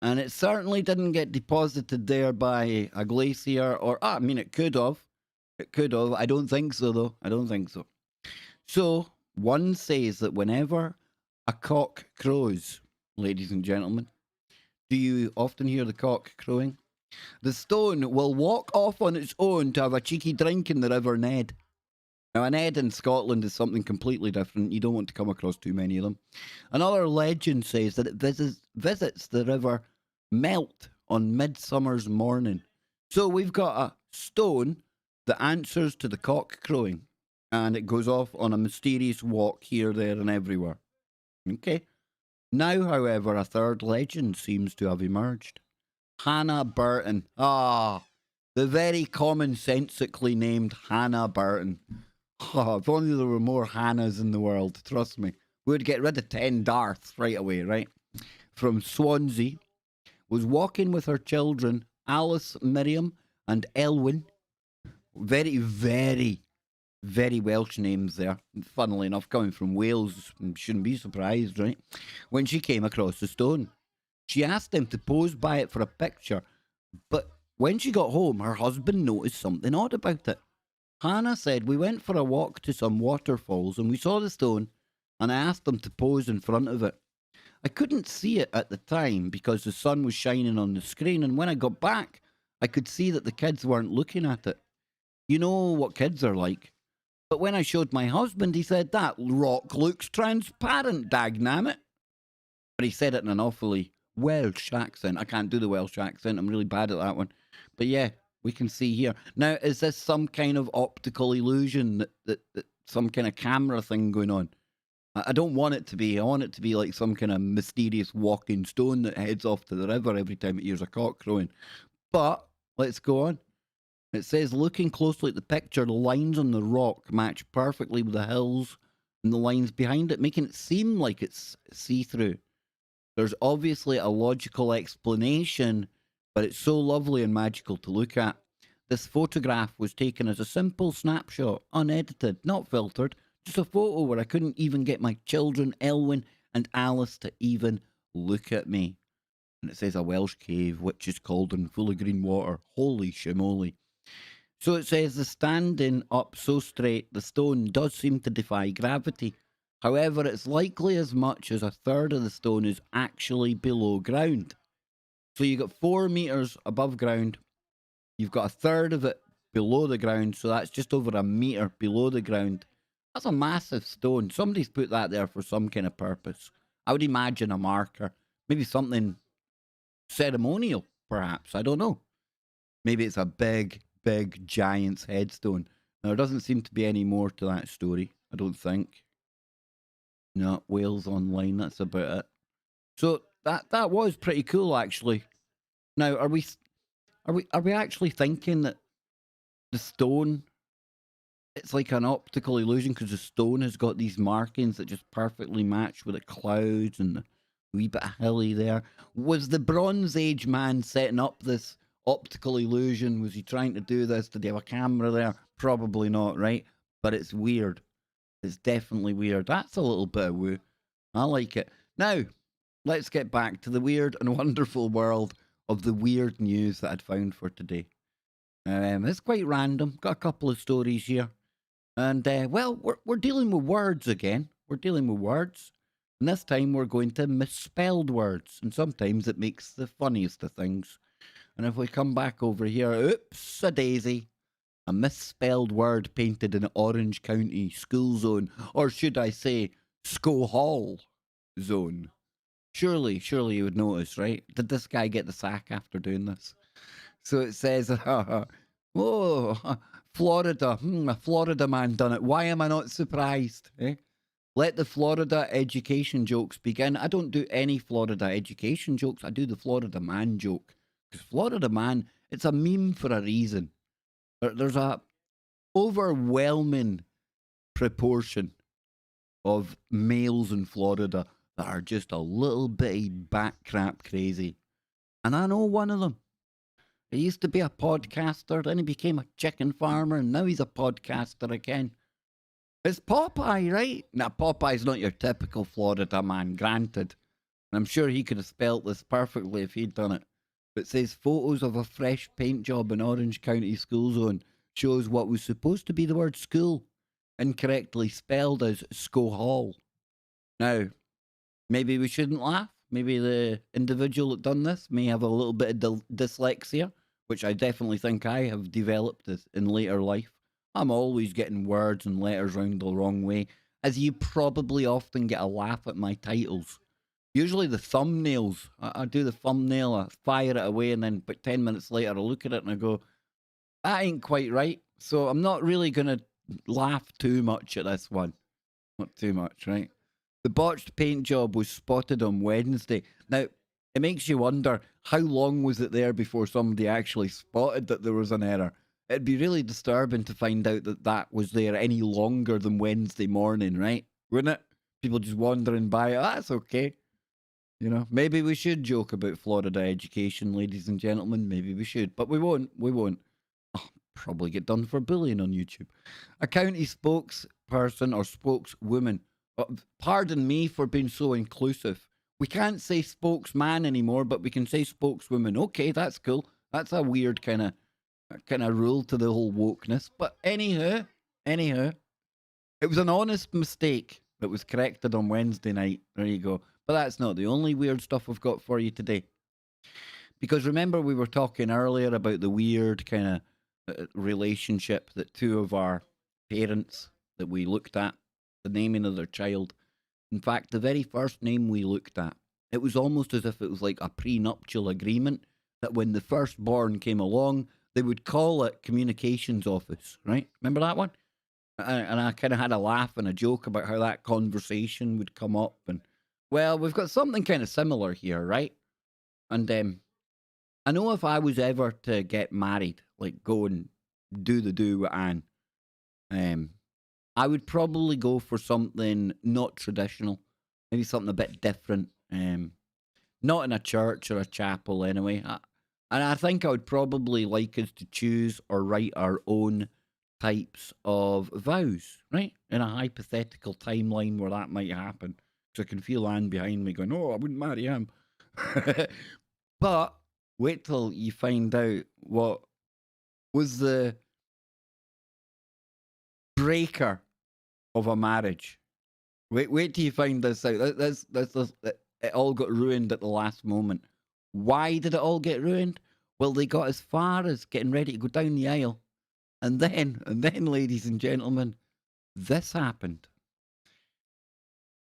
And it certainly didn't get deposited there by a glacier or, I mean, it could have. It could have. I don't think so, though. I don't think so. So, one says that whenever a cock crows, ladies and gentlemen, do you often hear the cock crowing? The stone will walk off on its own to have a cheeky drink in the River Ned. Now, a Ned in Scotland is something completely different. You don't want to come across too many of them. Another legend says that it visits the River Melt on Midsummer's morning. So we've got a stone that answers to the cock crowing, and it goes off on a mysterious walk here, there, and everywhere. Okay. Now, however, a third legend seems to have emerged. Hannah Burton. The very commonsensically named Hannah Burton. If only there were more Hannahs in the world, trust me. We would get rid of 10 Darths right away, right? From Swansea, was walking with her children, Alice, Miriam, and Elwyn. Very, very, very Welsh names there. Funnily enough, coming from Wales, shouldn't be surprised, right? When she came across the stone, she asked them to pose by it for a picture, but when she got home, her husband noticed something odd about it. Hannah said, we went for a walk to some waterfalls and we saw the stone and I asked them to pose in front of it. I couldn't see it at the time because the sun was shining on the screen, and when I got back, I could see that the kids weren't looking at it. You know what kids are like. But when I showed my husband, he said, that rock looks transparent, dagnammit. But he said it in an awfully Welsh accent. I can't do the Welsh accent. I'm really bad at that one. But yeah, we can see here. Now, is this some kind of optical illusion, that some kind of camera thing going on? I don't want it to be. I want it to be like some kind of mysterious walking stone that heads off to the river every time it hears a cock crowing. But let's go on. It says, looking closely at the picture, the lines on the rock match perfectly with the hills and the lines behind it, making it seem like it's see-through. There's obviously a logical explanation, but it's so lovely and magical to look at. This photograph was taken as a simple snapshot, unedited, not filtered, just a photo where I couldn't even get my children, Elwyn and Alice, to even look at me. And it says a Welsh cave, witch's cauldron, full of green water. Holy shimoly. So it says the standing up so straight, the stone does seem to defy gravity. However, it's likely as much as a third of the stone is actually below ground. So you've got 4 meters above ground. You've got a third of it below the ground. So that's just over a meter below the ground. That's a massive stone. Somebody's put that there for some kind of purpose. I would imagine a marker. Maybe something ceremonial, perhaps. I don't know. Maybe it's a big, big giant's headstone. Now, there doesn't seem to be any more to that story, I don't think. No, Wales Online, that's about it. So that was pretty cool, actually. Now, are we actually thinking that the stone, it's like an optical illusion because the stone has got these markings that just perfectly match with the clouds and the wee bit of hilly there? Was the Bronze Age man setting up this optical illusion? Was he trying to do this? Did he have a camera there? Probably not, right? But it's weird. It's definitely weird. That's a little bit of woo. I like it. Now, let's get back to the weird and wonderful world of the weird news that I'd found for today. It's quite random. Got a couple of stories here. And, well, we're dealing with words again. We're dealing with words. And this time we're going to misspelled words. And sometimes it makes the funniest of things. And if we come back over here, oops-a-daisy. A misspelled word painted in Orange County school zone, or should I say, Sco Hall zone. Surely you would notice, right? Did this guy get the sack after doing this? So it says, oh, Florida, a Florida man done it. Why am I not surprised? Eh? Let the Florida education jokes begin. I don't do any Florida education jokes. I do the Florida man joke. Because Florida man, it's a meme for a reason. There's a overwhelming proportion of males in Florida that are just a little bitty back crap crazy. And I know one of them. He used to be a podcaster, then he became a chicken farmer, and now he's a podcaster again. It's Popeye, right? Now, Popeye's not your typical Florida man, granted. And I'm sure he could have spelt this perfectly if he'd done it. But it says photos of a fresh paint job in Orange County school zone shows what was supposed to be the word school, incorrectly spelled as Sco Hall. Now, maybe we shouldn't laugh. Maybe the individual that done this may have a little bit of dyslexia, which I definitely think I have developed in later life. I'm always getting words and letters round the wrong way, as you probably often get a laugh at my titles. Usually the thumbnails, I do the thumbnail, I fire it away, and then about 10 minutes later I look at it and I go, that ain't quite right. So I'm not really going to laugh too much at this one. Not too much, right? The botched paint job was spotted on Wednesday. Now, it makes you wonder, how long was it there before somebody actually spotted that there was an error? It'd be really disturbing to find out that that was there any longer than Wednesday morning, right? Wouldn't it? People just wandering by, oh, that's okay. You know, maybe we should joke about Florida education, ladies and gentlemen. Maybe we should, but we won't. We won't. Oh, probably get done for bullying on YouTube. A county spokesperson or spokeswoman. Pardon me for being so inclusive. We can't say spokesman anymore, but we can say spokeswoman. Okay, that's cool. That's a weird kind of rule to the whole wokeness. But anyhow, it was an honest mistake that was corrected on Wednesday night. There you go. But that's not the only weird stuff I've got for you today. Because remember, we were talking earlier about the weird kind of relationship that two of our parents that we looked at, the naming of their child. In fact, the very first name we looked at, it was almost as if it was like a prenuptial agreement that when the firstborn came along, they would call it communications office, right? Remember that one? And I kind of had a laugh and a joke about how that conversation would come up. And, well, we've got something kind of similar here, right? And I know if I was ever to get married, like go and do the do with Anne, I would probably go for something not traditional, maybe something a bit different. Not in a church or a chapel anyway. And I think I would probably like us to choose or write our own types of vows, right? In a hypothetical timeline where that might happen. So I can feel Anne behind me going, oh, I wouldn't marry him. But wait till you find out what was the breaker of a marriage. Wait till you find this out. This, it all got ruined at the last moment. Why did it all get ruined? Well, they got as far as getting ready to go down the aisle. And then, ladies and gentlemen, this happened.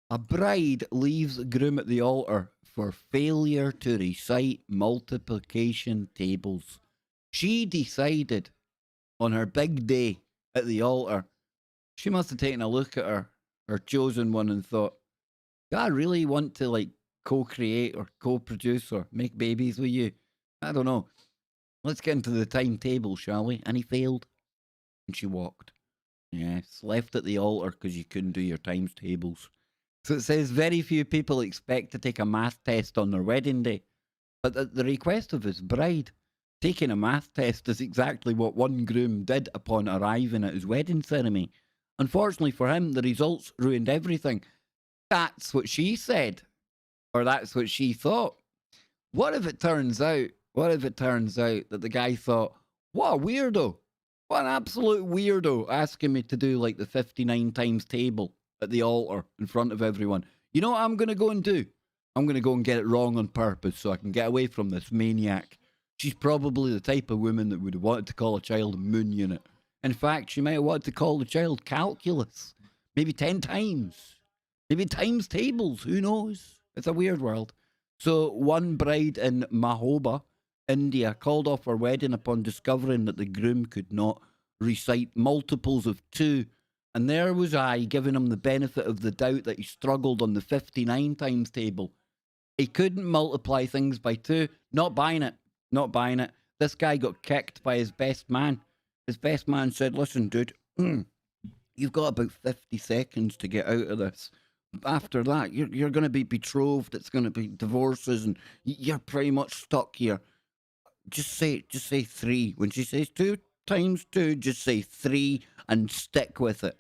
A bride leaves the groom at the altar for failure to recite multiplication tables. She decided on her big day at the altar, she must have taken a look at her chosen one and thought, do I really want to like co-create or co-produce or make babies with you? I don't know. Let's get into the timetable, shall we? And he failed. And she walked. Yes, left at the altar because you couldn't do your times tables. So it says very few people expect to take a math test on their wedding day. But at the request of his bride, taking a math test is exactly what one groom did upon arriving at his wedding ceremony. Unfortunately for him, the results ruined everything. That's what she said. Or that's what she thought. What if it turns out that the guy thought, what a weirdo. What an absolute weirdo asking me to do like the 59 times table at the altar in front of everyone. You know what I'm going to go and do? I'm going to go and get it wrong on purpose so I can get away from this maniac. She's probably the type of woman that would have wanted to call a child Moon Unit. In fact, she might have wanted to call the child calculus, maybe 10 times, maybe times tables. Who knows? It's a weird world. So, one bride in Mahoba, India, called off her wedding upon discovering that the groom could not recite multiples of 2. And there was I, giving him the benefit of the doubt that he struggled on the 59 times table. He couldn't multiply things by 2. Not buying it. Not buying it. This guy got kicked by his best man. His best man said, listen, dude, you've got about 50 seconds to get out of this. After that, you're going to be betrothed. It's going to be divorces, and you're pretty much stuck here. Just say 3. When she says 2 times 2, just say 3 and stick with it.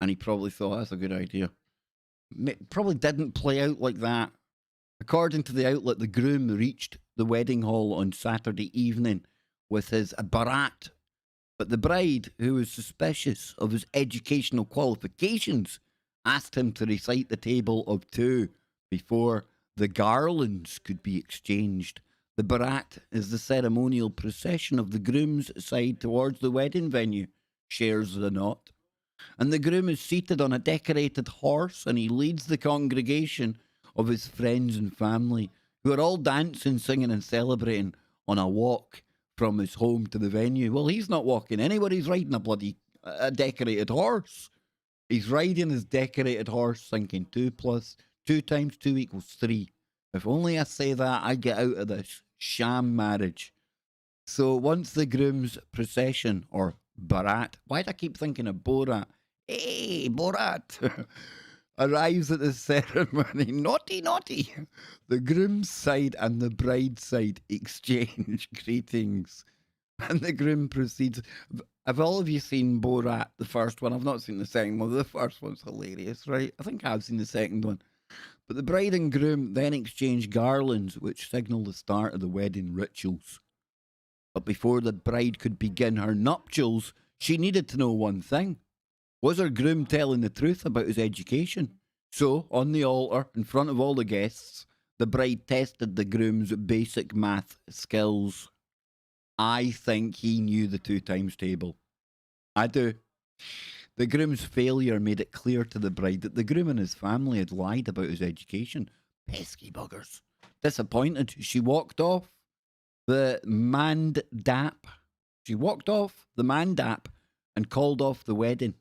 And he probably thought that's a good idea. Probably didn't play out like that. According to the outlet, the groom reached the wedding hall on Saturday evening with his barat. But the bride, who was suspicious of his educational qualifications, asked him to recite the table of 2 before the garlands could be exchanged. The barat is the ceremonial procession of the groom's side towards the wedding venue, shares the knot. And the groom is seated on a decorated horse, and he leads the congregation of his friends and family, who are all dancing, singing, and celebrating on a walk from his home to the venue. Well, he's not walking anywhere. He's riding a decorated horse. He's riding his decorated horse, thinking 2 times 2 equals 3. If only I say that, I get out of this sham marriage. So once the groom's procession, or barat, why do I keep thinking of Borat? Hey, Borat! Arrives at the ceremony, naughty, naughty. The groom's side and the bride's side exchange greetings. And the groom proceeds. Have all of you seen Borat, the first one? I've not seen the second one. The first one's hilarious, right? I think I've seen the second one. But the bride and groom then exchange garlands, which signal the start of the wedding rituals. But before the bride could begin her nuptials, she needed to know one thing. Was her groom telling the truth about his education? So, on the altar, in front of all the guests, the bride tested the groom's basic math skills. I think he knew the 2 times table. I do. The groom's failure made it clear to the bride that the groom and his family had lied about his education. Pesky buggers. Disappointed, she walked off the mandap. She walked off the mandap and called off the wedding.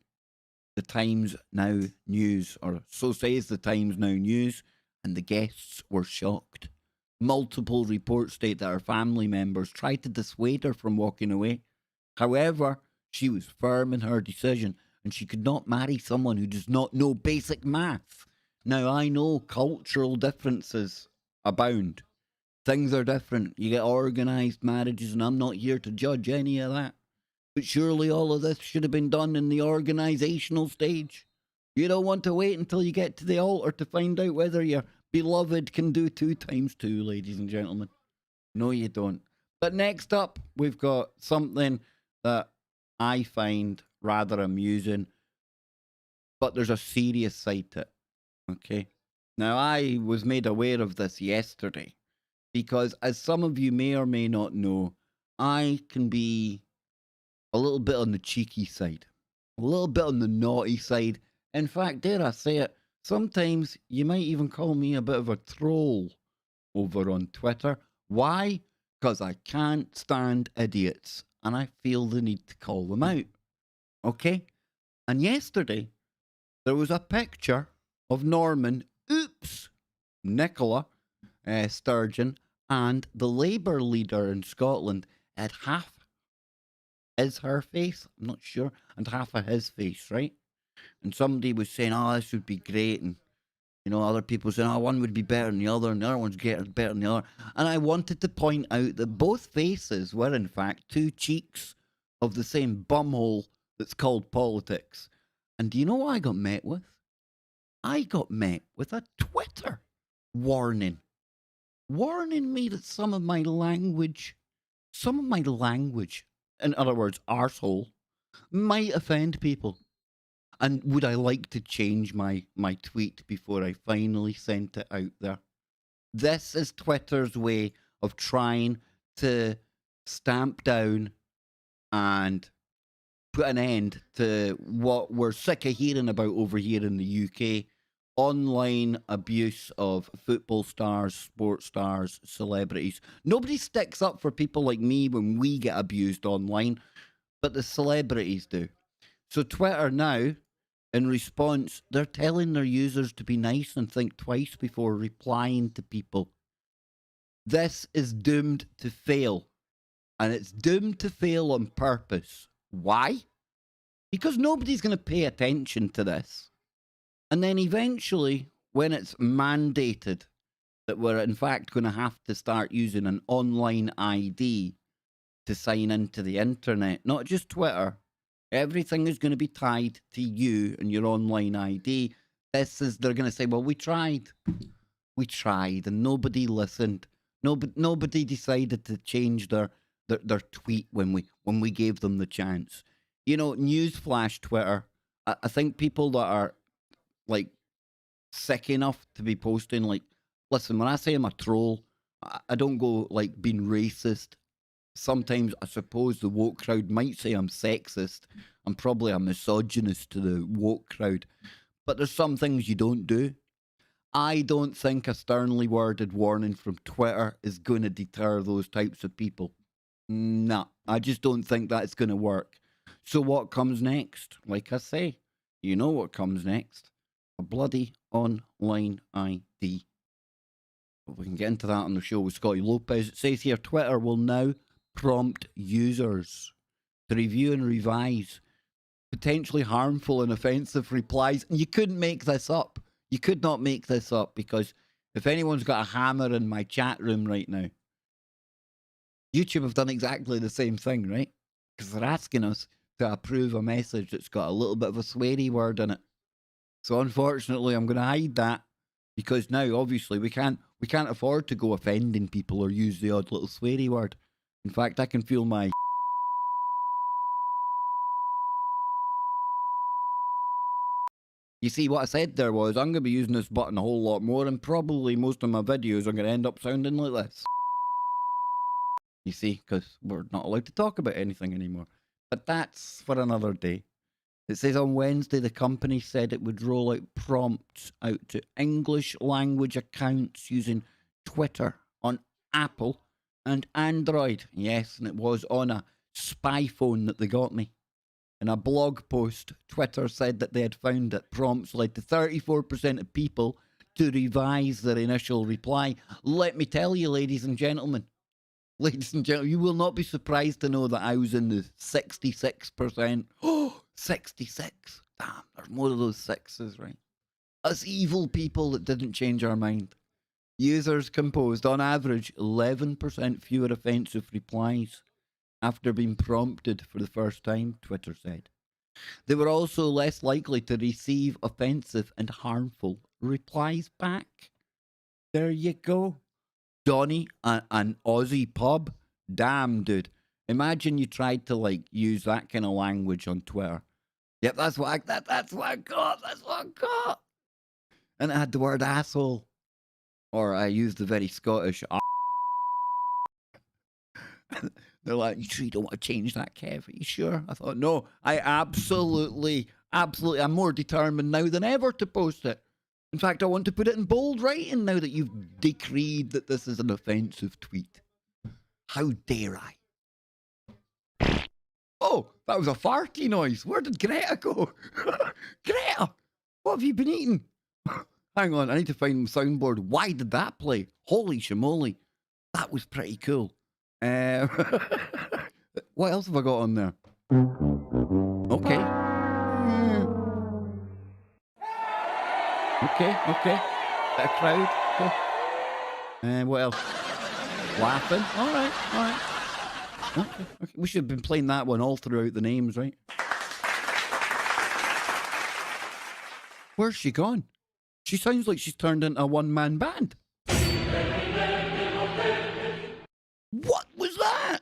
The Times Now News, or so says the Times Now News, and the guests were shocked. Multiple reports state that her family members tried to dissuade her from walking away. However, she was firm in her decision, and she could not marry someone who does not know basic math. Now, I know cultural differences abound. Things are different. You get organised marriages, and I'm not here to judge any of that. But surely all of this should have been done in the organisational stage. You don't want to wait until you get to the altar to find out whether your beloved can do 2 times 2, ladies and gentlemen. No, you don't. But next up, we've got something that I find rather amusing, but there's a serious side to it. Okay? Now, I was made aware of this yesterday because, as some of you may or may not know, I can be a little bit on the cheeky side, a little bit on the naughty side. In fact, dare I say it, sometimes you might even call me a bit of a troll over on Twitter. Why? Because I can't stand idiots, and I feel the need to call them out. Okay? And yesterday, there was a picture of Norman, Nicola Sturgeon, and the Labour leader in Scotland had half is her face, I'm not sure, and half of his face, right? And somebody was saying, oh, this would be great, and other people saying, oh, one would be better than the other, and the other one's better than the other. And I wanted to point out that both faces were, in fact, 2 cheeks of the same bumhole that's called politics. And do you know what I got met with? I got met with a Twitter warning me that some of my language, in other words, arsehole, might offend people. And would I like to change my tweet before I finally sent it out there? This is Twitter's way of trying to stamp down and put an end to what we're sick of hearing about over here in the UK. Online abuse of football stars, sports stars, celebrities. Nobody sticks up for people like me when we get abused online, but the celebrities do. So Twitter now, in response, they're telling their users to be nice and think twice before replying to people. This is doomed to fail. And it's doomed to fail on purpose. Why? Because nobody's going to pay attention to this. And then eventually, when it's mandated that we're in fact going to have to start using an online ID to sign into the internet, not just Twitter, everything is going to be tied to you and your online ID. They're going to say, well, we tried, and nobody listened. Nobody decided to change their tweet when we gave them the chance. You know, newsflash, Twitter. I think people that are like sick enough to be posting like, listen, when I say I'm a troll, I don't go like being racist. Sometimes I suppose the woke crowd might say I'm sexist. I'm probably a misogynist to the woke crowd. But there's some things you don't do. I don't think a sternly worded warning from Twitter is going to deter those types of people. Nah, I just don't think that's going to work. So what comes next? Like I say, you know what comes next. A bloody online ID. But we can get into that on the show with Scotty Lopez. It says here, Twitter will now prompt users to review and revise potentially harmful and offensive replies. And you couldn't make this up. You could not make this up, because if anyone's got a hammer in my chat room right now, YouTube have done exactly the same thing, right? Because they're asking us to approve a message that's got a little bit of a sweary word in it. So unfortunately, I'm going to hide that, because now obviously we can't afford to go offending people or use the odd little sweary word. In fact, I can feel my You see, what I said there was, I'm going to be using this button a whole lot more, and probably most of my videos are going to end up sounding like this. You see, because we're not allowed to talk about anything anymore. But that's for another day. It says on Wednesday, the company said it would roll out prompts out to English language accounts using Twitter on Apple and Android. Yes, and it was on a spy phone that they got me. In a blog post, Twitter said that they had found that prompts led to 34% of people to revise their initial reply. Let me tell you, ladies and gentlemen, you will not be surprised to know that I was in the 66%. Oh, 66. Damn, there's more of those sixes, right? Us evil people that didn't change our mind. Users composed, on average, 11% fewer offensive replies after being prompted for the first time, Twitter said. They were also less likely to receive offensive and harmful replies back. There you go. Donny, an Aussie pub. Damn, dude. Imagine you tried to like use that kind of language on Twitter. Yep, that's what I got. That's what I got. And it had the word asshole. Or I used the very Scottish. They're like, you sure you don't want to change that, Kev? Are you sure? I thought, no, I absolutely, I'm more determined now than ever to post it. In fact, I want to put it in bold writing now that you've decreed that this is an offensive tweet. How dare I? Oh, that was a farty noise. Where did Greta go? Greta, what have you been eating? Hang on, I need to find the soundboard. Why did that play? Holy shamoly. That was pretty cool. What else have I got on there? Okay. Okay. A crowd. Okay. And what else? Laughing. All right. Okay. We should have been playing that one all throughout the names, right? Where's she gone? She sounds like she's turned into a one-man band. What was that?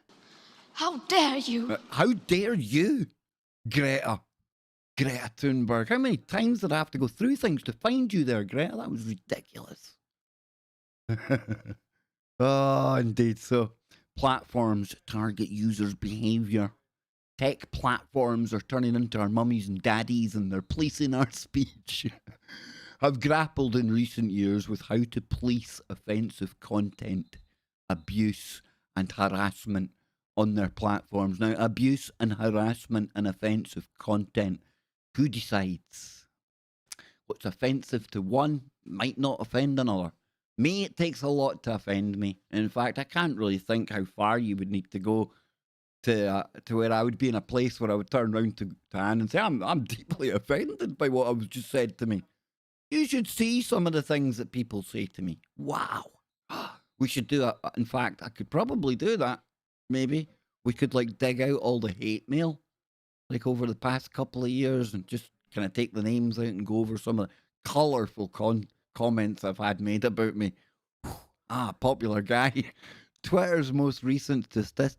How dare you? How dare you, Greta Thunberg? How many times did I have to go through things to find you there, Greta? That was ridiculous. Oh, indeed. So, platforms target users' behavior tech platforms are turning into our mummies and daddies and they're policing our speech, have grappled in recent years with how to police offensive content, abuse, and harassment on their platforms. Now, abuse and harassment and offensive content, who decides? What's offensive to one might not offend another. Me, it takes a lot to offend me. In fact, I can't really think how far you would need to go to where I would be in a place where I would turn around to Anne and say, I'm deeply offended by what was just said to me. You should see some of the things that people say to me. Wow. We should do it. In fact, I could probably do that. Maybe we could like dig out all the hate mail, like over the past couple of years, and just kind of take the names out and go over some of the colourful comments I've had made about me. Popular guy. Twitter's most recent statistics.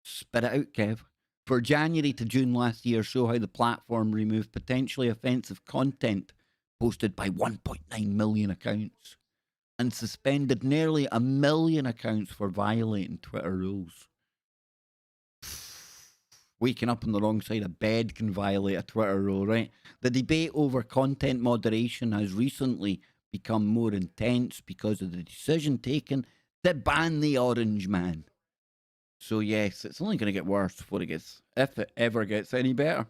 Spit it out, Kev. For January to June last year, show how the platform removed potentially offensive content posted by 1.9 million accounts and suspended nearly 1 million accounts for violating Twitter rules. Waking up on the wrong side of bed can violate a Twitter rule, right? The debate over content moderation has recently become more intense because of the decision taken to ban the Orange Man. So yes, it's only going to get worse before it gets, if it ever gets any better.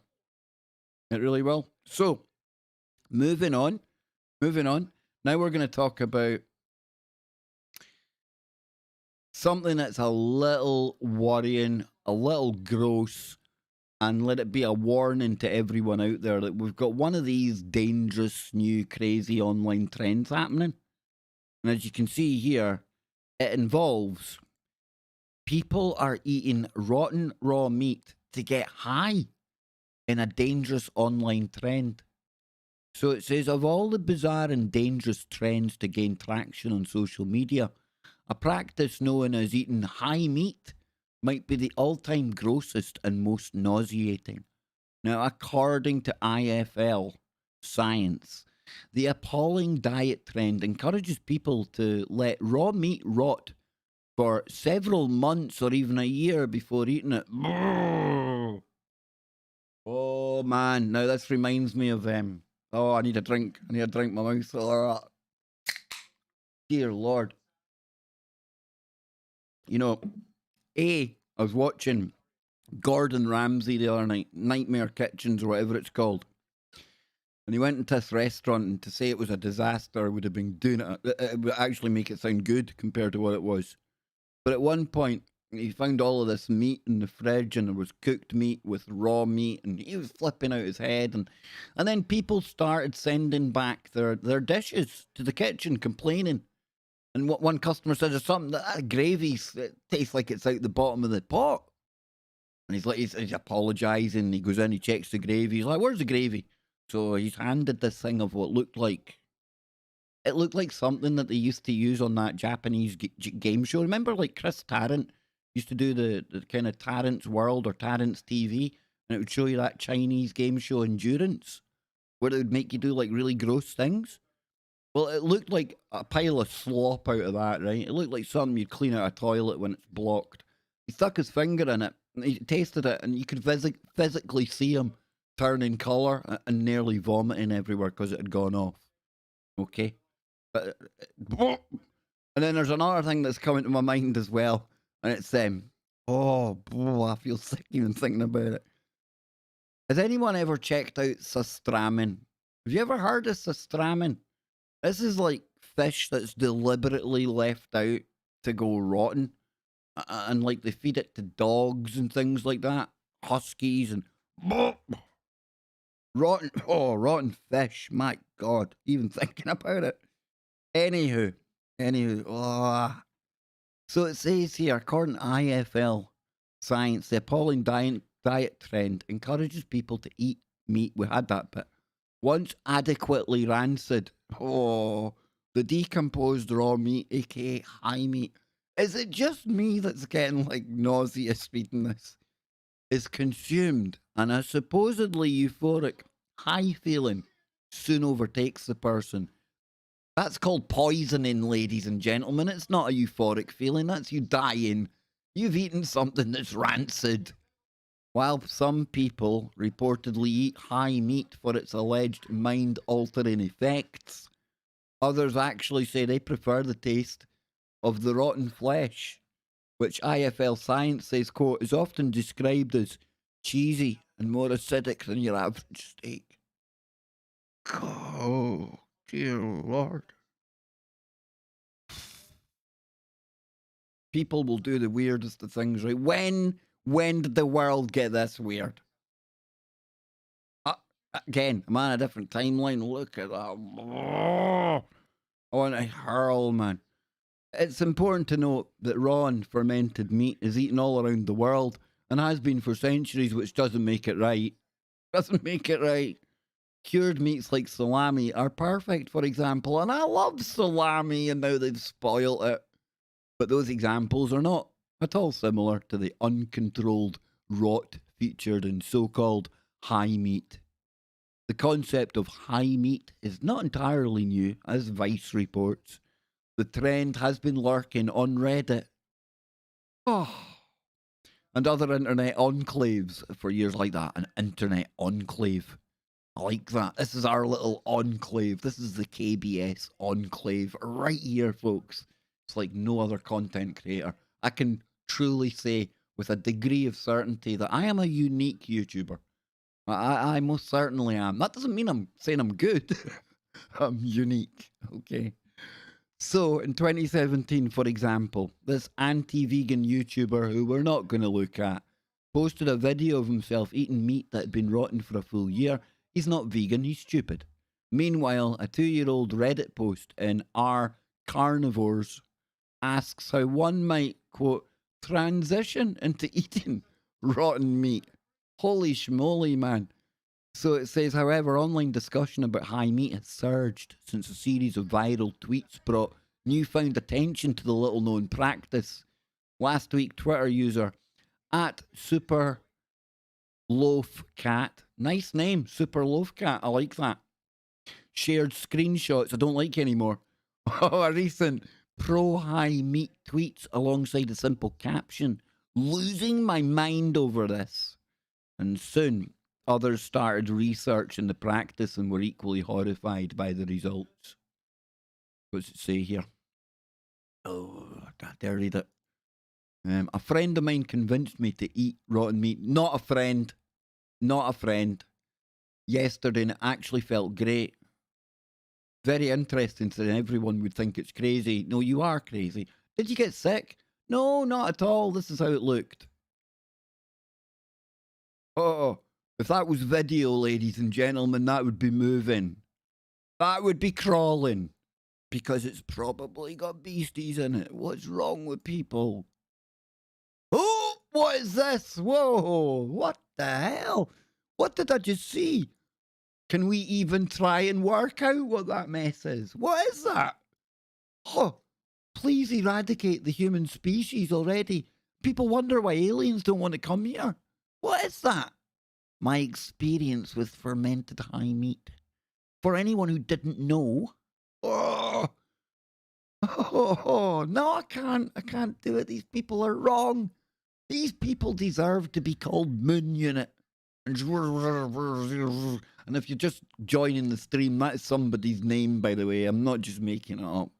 It really will. So, moving on. Now we're going to talk about something that's a little worrying, a little gross, and let it be a warning to everyone out there that we've got one of these dangerous, new, crazy online trends happening. And as you can see here, it involves people are eating rotten raw meat to get high in a dangerous online trend. So it says, of all the bizarre and dangerous trends to gain traction on social media, a practice known as eating high meat might be the all-time grossest and most nauseating. Now, according to IFL Science, the appalling diet trend encourages people to let raw meat rot for several months or even a year before eating it. Oh man, now this reminds me of I need a drink. My mouth. Dear Lord. You know, I was watching Gordon Ramsay the other night, Nightmare Kitchens or whatever it's called. And he went into this restaurant, and to say it was a disaster would have been doing it. It would actually make it sound good compared to what it was. But at one point, he found all of this meat in the fridge, and there was cooked meat with raw meat, and he was flipping out his head. And then people started sending back their dishes to the kitchen, complaining. And what one customer said, there's something that gravy tastes like it's out the bottom of the pot. And he's apologising. He goes in, he checks the gravy. He's like, where's the gravy? So he's handed this thing of what looked like. It looked like something that they used to use on that Japanese game show. Remember, like Chris Tarrant used to do the kind of Tarrant's World or Tarrant's TV, and it would show you that Chinese game show Endurance, where it would make you do like really gross things. Well, it looked like a pile of slop out of that, right? It looked like something you'd clean out a toilet when it's blocked. He stuck his finger in it, and he tasted it, and you could physically see him turning colour and nearly vomiting everywhere because it had gone off. Okay? And then there's another thing that's coming to my mind as well, and it's I feel sick even thinking about it. Has anyone ever checked out surströmming? Have you ever heard of surströmming? This is like fish that's deliberately left out to go rotten, and like they feed it to dogs and things like that, huskies and rotten fish. My God, even thinking about it. Anywho, So it says here, according to IFL Science, the appalling diet trend encourages people to eat meat. We had that bit. Once adequately rancid. The decomposed raw meat, aka high meat. Is it just me that's getting like nauseous reading this? Is consumed, and a supposedly euphoric high feeling soon overtakes the person. That's called poisoning, ladies and gentlemen. It's not a euphoric feeling. That's you dying. You've eaten something that's rancid. While some people reportedly eat high meat for its alleged mind-altering effects, others actually say they prefer the taste of the rotten flesh, which IFL Science says, quote, is often described as cheesy and more acidic than your average steak. Oh, dear Lord. People will do the weirdest of things, right? When did the world get this weird? Again, I'm on a different timeline. Look at that. Oh, I want to hurl, man. It's important to note that raw and fermented meat is eaten all around the world and has been for centuries, which doesn't make it right. Doesn't make it right. Cured meats like salami are perfect, for example, and I love salami, and now they've spoiled it. But those examples are not at all similar to the uncontrolled rot featured in so-called high meat. The concept of high meat is not entirely new, as Vice reports. The trend has been lurking on Reddit. Oh. And other internet enclaves for years like that. An internet enclave. I like that. This is our little enclave. This is the KBS enclave right here, folks. It's like no other content creator. I can truly say with a degree of certainty that I am a unique YouTuber. I most certainly am. That doesn't mean I'm saying I'm good. I'm unique, okay? So, in 2017, for example, this anti-vegan YouTuber, who we're not going to look at, posted a video of himself eating meat that had been rotten for a full year. He's not vegan, he's stupid. Meanwhile, a 2-year-old Reddit post in R Carnivores asks how one might, quote, transition into eating rotten meat. Holy schmoly, man. So it says, however, online discussion about high meat has surged since a series of viral tweets brought newfound attention to the little-known practice. Last week, Twitter user at Super Loaf Cat, nice name, Super Loaf Cat, I like that, shared screenshots I don't like anymore of a recent pro-high meat tweets alongside a simple caption, losing my mind over this. And soon, others started researching the practice and were equally horrified by the results. What's it say here? Oh, I dare read it. A friend of mine convinced me to eat rotten meat. Not a friend. Not a friend. Yesterday, and it actually felt great. Very interesting, so everyone would think it's crazy. No, you are crazy. Did you get sick? No, not at all. This is how it looked. Oh, if that was video, ladies and gentlemen, that would be moving. That would be crawling. Because it's probably got beasties in it. What's wrong with people? Oh, what is this? Whoa, what the hell? What did I just see? Can we even try and work out what that mess is? What is that? Oh, please eradicate the human species already. People wonder why aliens don't want to come here. What is that? My experience with fermented high meat. For anyone who didn't know, oh, no, I can't do it. These people are wrong. These people deserve to be called Moon Unit. And if you're just joining the stream, that is somebody's name, by the way. I'm not just making it up.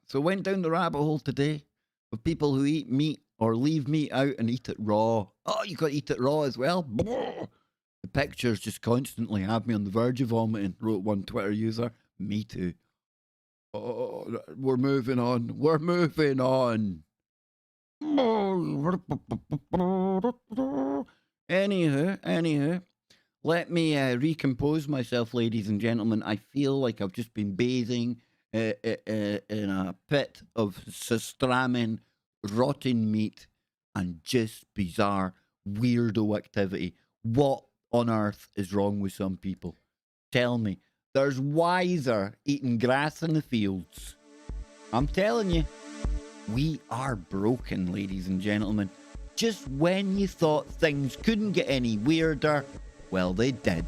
So went down the rabbit hole today of people who eat meat or leave meat out and eat it raw. Oh, you got to eat it raw as well? The pictures just constantly have me on the verge of vomiting, wrote one Twitter user. Me too. Oh, we're moving on. We're moving on. Anywho, let me recompose myself, ladies and gentlemen. I feel like I've just been bathing in a pit of sustramen, rotten meat, and just bizarre, weirdo activity. What on earth is wrong with some people? Tell me. There's wiser eating grass in the fields. I'm telling you. We are broken, ladies and gentlemen. Just when you thought things couldn't get any weirder, well, they did.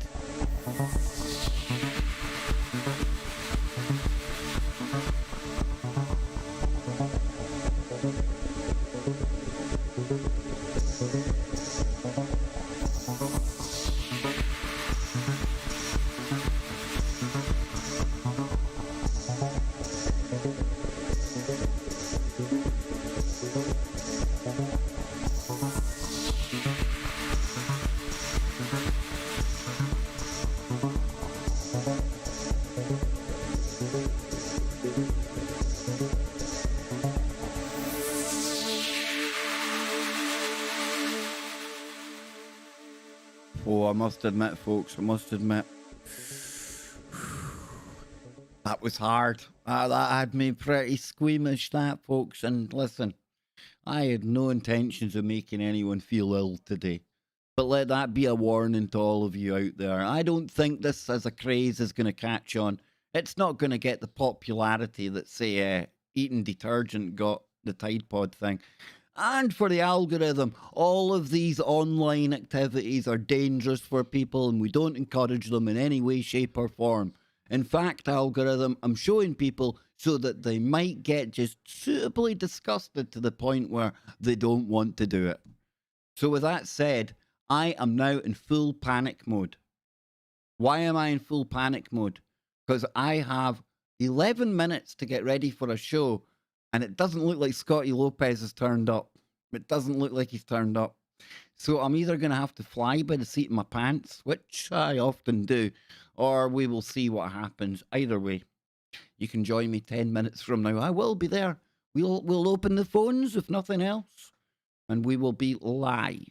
Oh, I must admit, folks, I must admit, that was hard. That had me pretty squeamish, that, folks. And listen, I had no intentions of making anyone feel ill today. But let that be a warning to all of you out there. I don't think this as a craze is going to catch on. It's not going to get the popularity that, say, eating detergent got the Tide Pod thing. And for the algorithm, all of these online activities are dangerous for people and we don't encourage them in any way, shape, or form. In fact, algorithm, I'm showing people so that they might get just suitably disgusted to the point where they don't want to do it. So with that said, I am now in full panic mode. Why am I in full panic mode? Because I have 11 minutes to get ready for a show, and it doesn't look like Scotty Lopez has turned up. It doesn't look like he's turned up. So I'm either going to have to fly by the seat of my pants, which I often do, or we will see what happens. Either way, you can join me 10 minutes from now. I will be there. We'll open the phones, if nothing else, and we will be live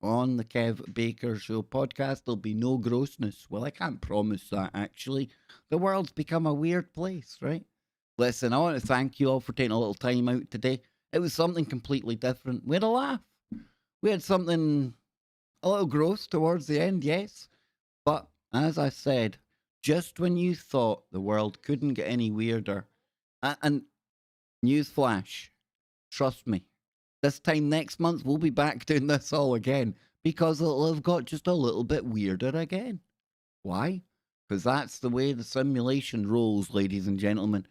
on the Kev Baker Show podcast. There'll be no grossness. Well, I can't promise that, actually. The world's become a weird place, right? Listen, I want to thank you all for taking a little time out today. It was something completely different. We had a laugh. We had something a little gross towards the end, yes. But, as I said, just when you thought the world couldn't get any weirder, and newsflash, trust me, this time next month we'll be back doing this all again because it'll have got just a little bit weirder again. Why? Because that's the way the simulation rolls, ladies and gentlemen.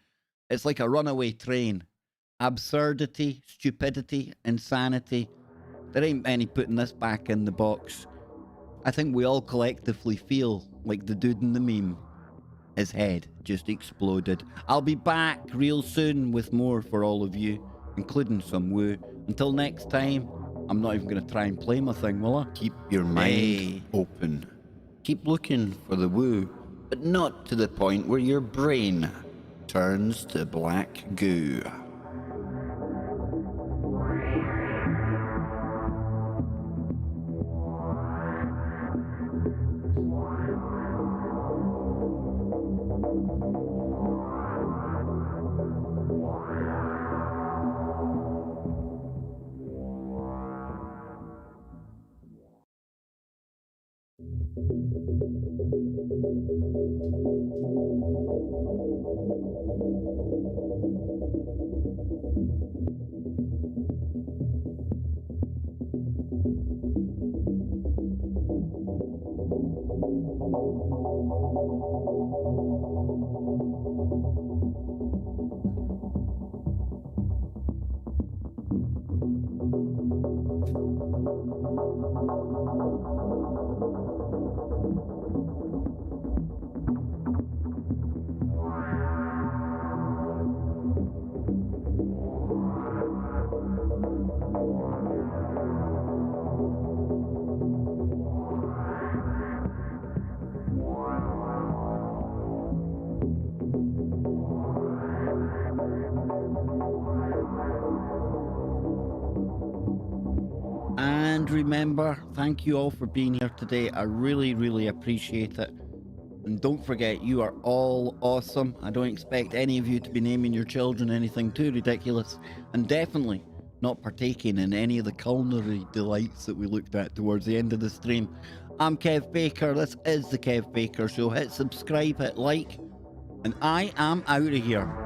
It's like a runaway train. Absurdity, stupidity, insanity. There ain't any putting this back in the box. I think we all collectively feel like the dude in the meme. His head just exploded. I'll be back real soon with more for all of you, including some woo. Until next time, I'm not even going to try and play my thing, will I? Keep your mind open. Keep looking for the woo, but not to the point where your brain turns to black goo. And remember, thank you all for being here today. I really, really appreciate it. And don't forget, you are all awesome. I don't expect any of you to be naming your children anything too ridiculous. And definitely not partaking in any of the culinary delights that we looked at towards the end of the stream. I'm Kev Baker. This is the Kev Baker Show. Hit subscribe, hit like. And I am out of here.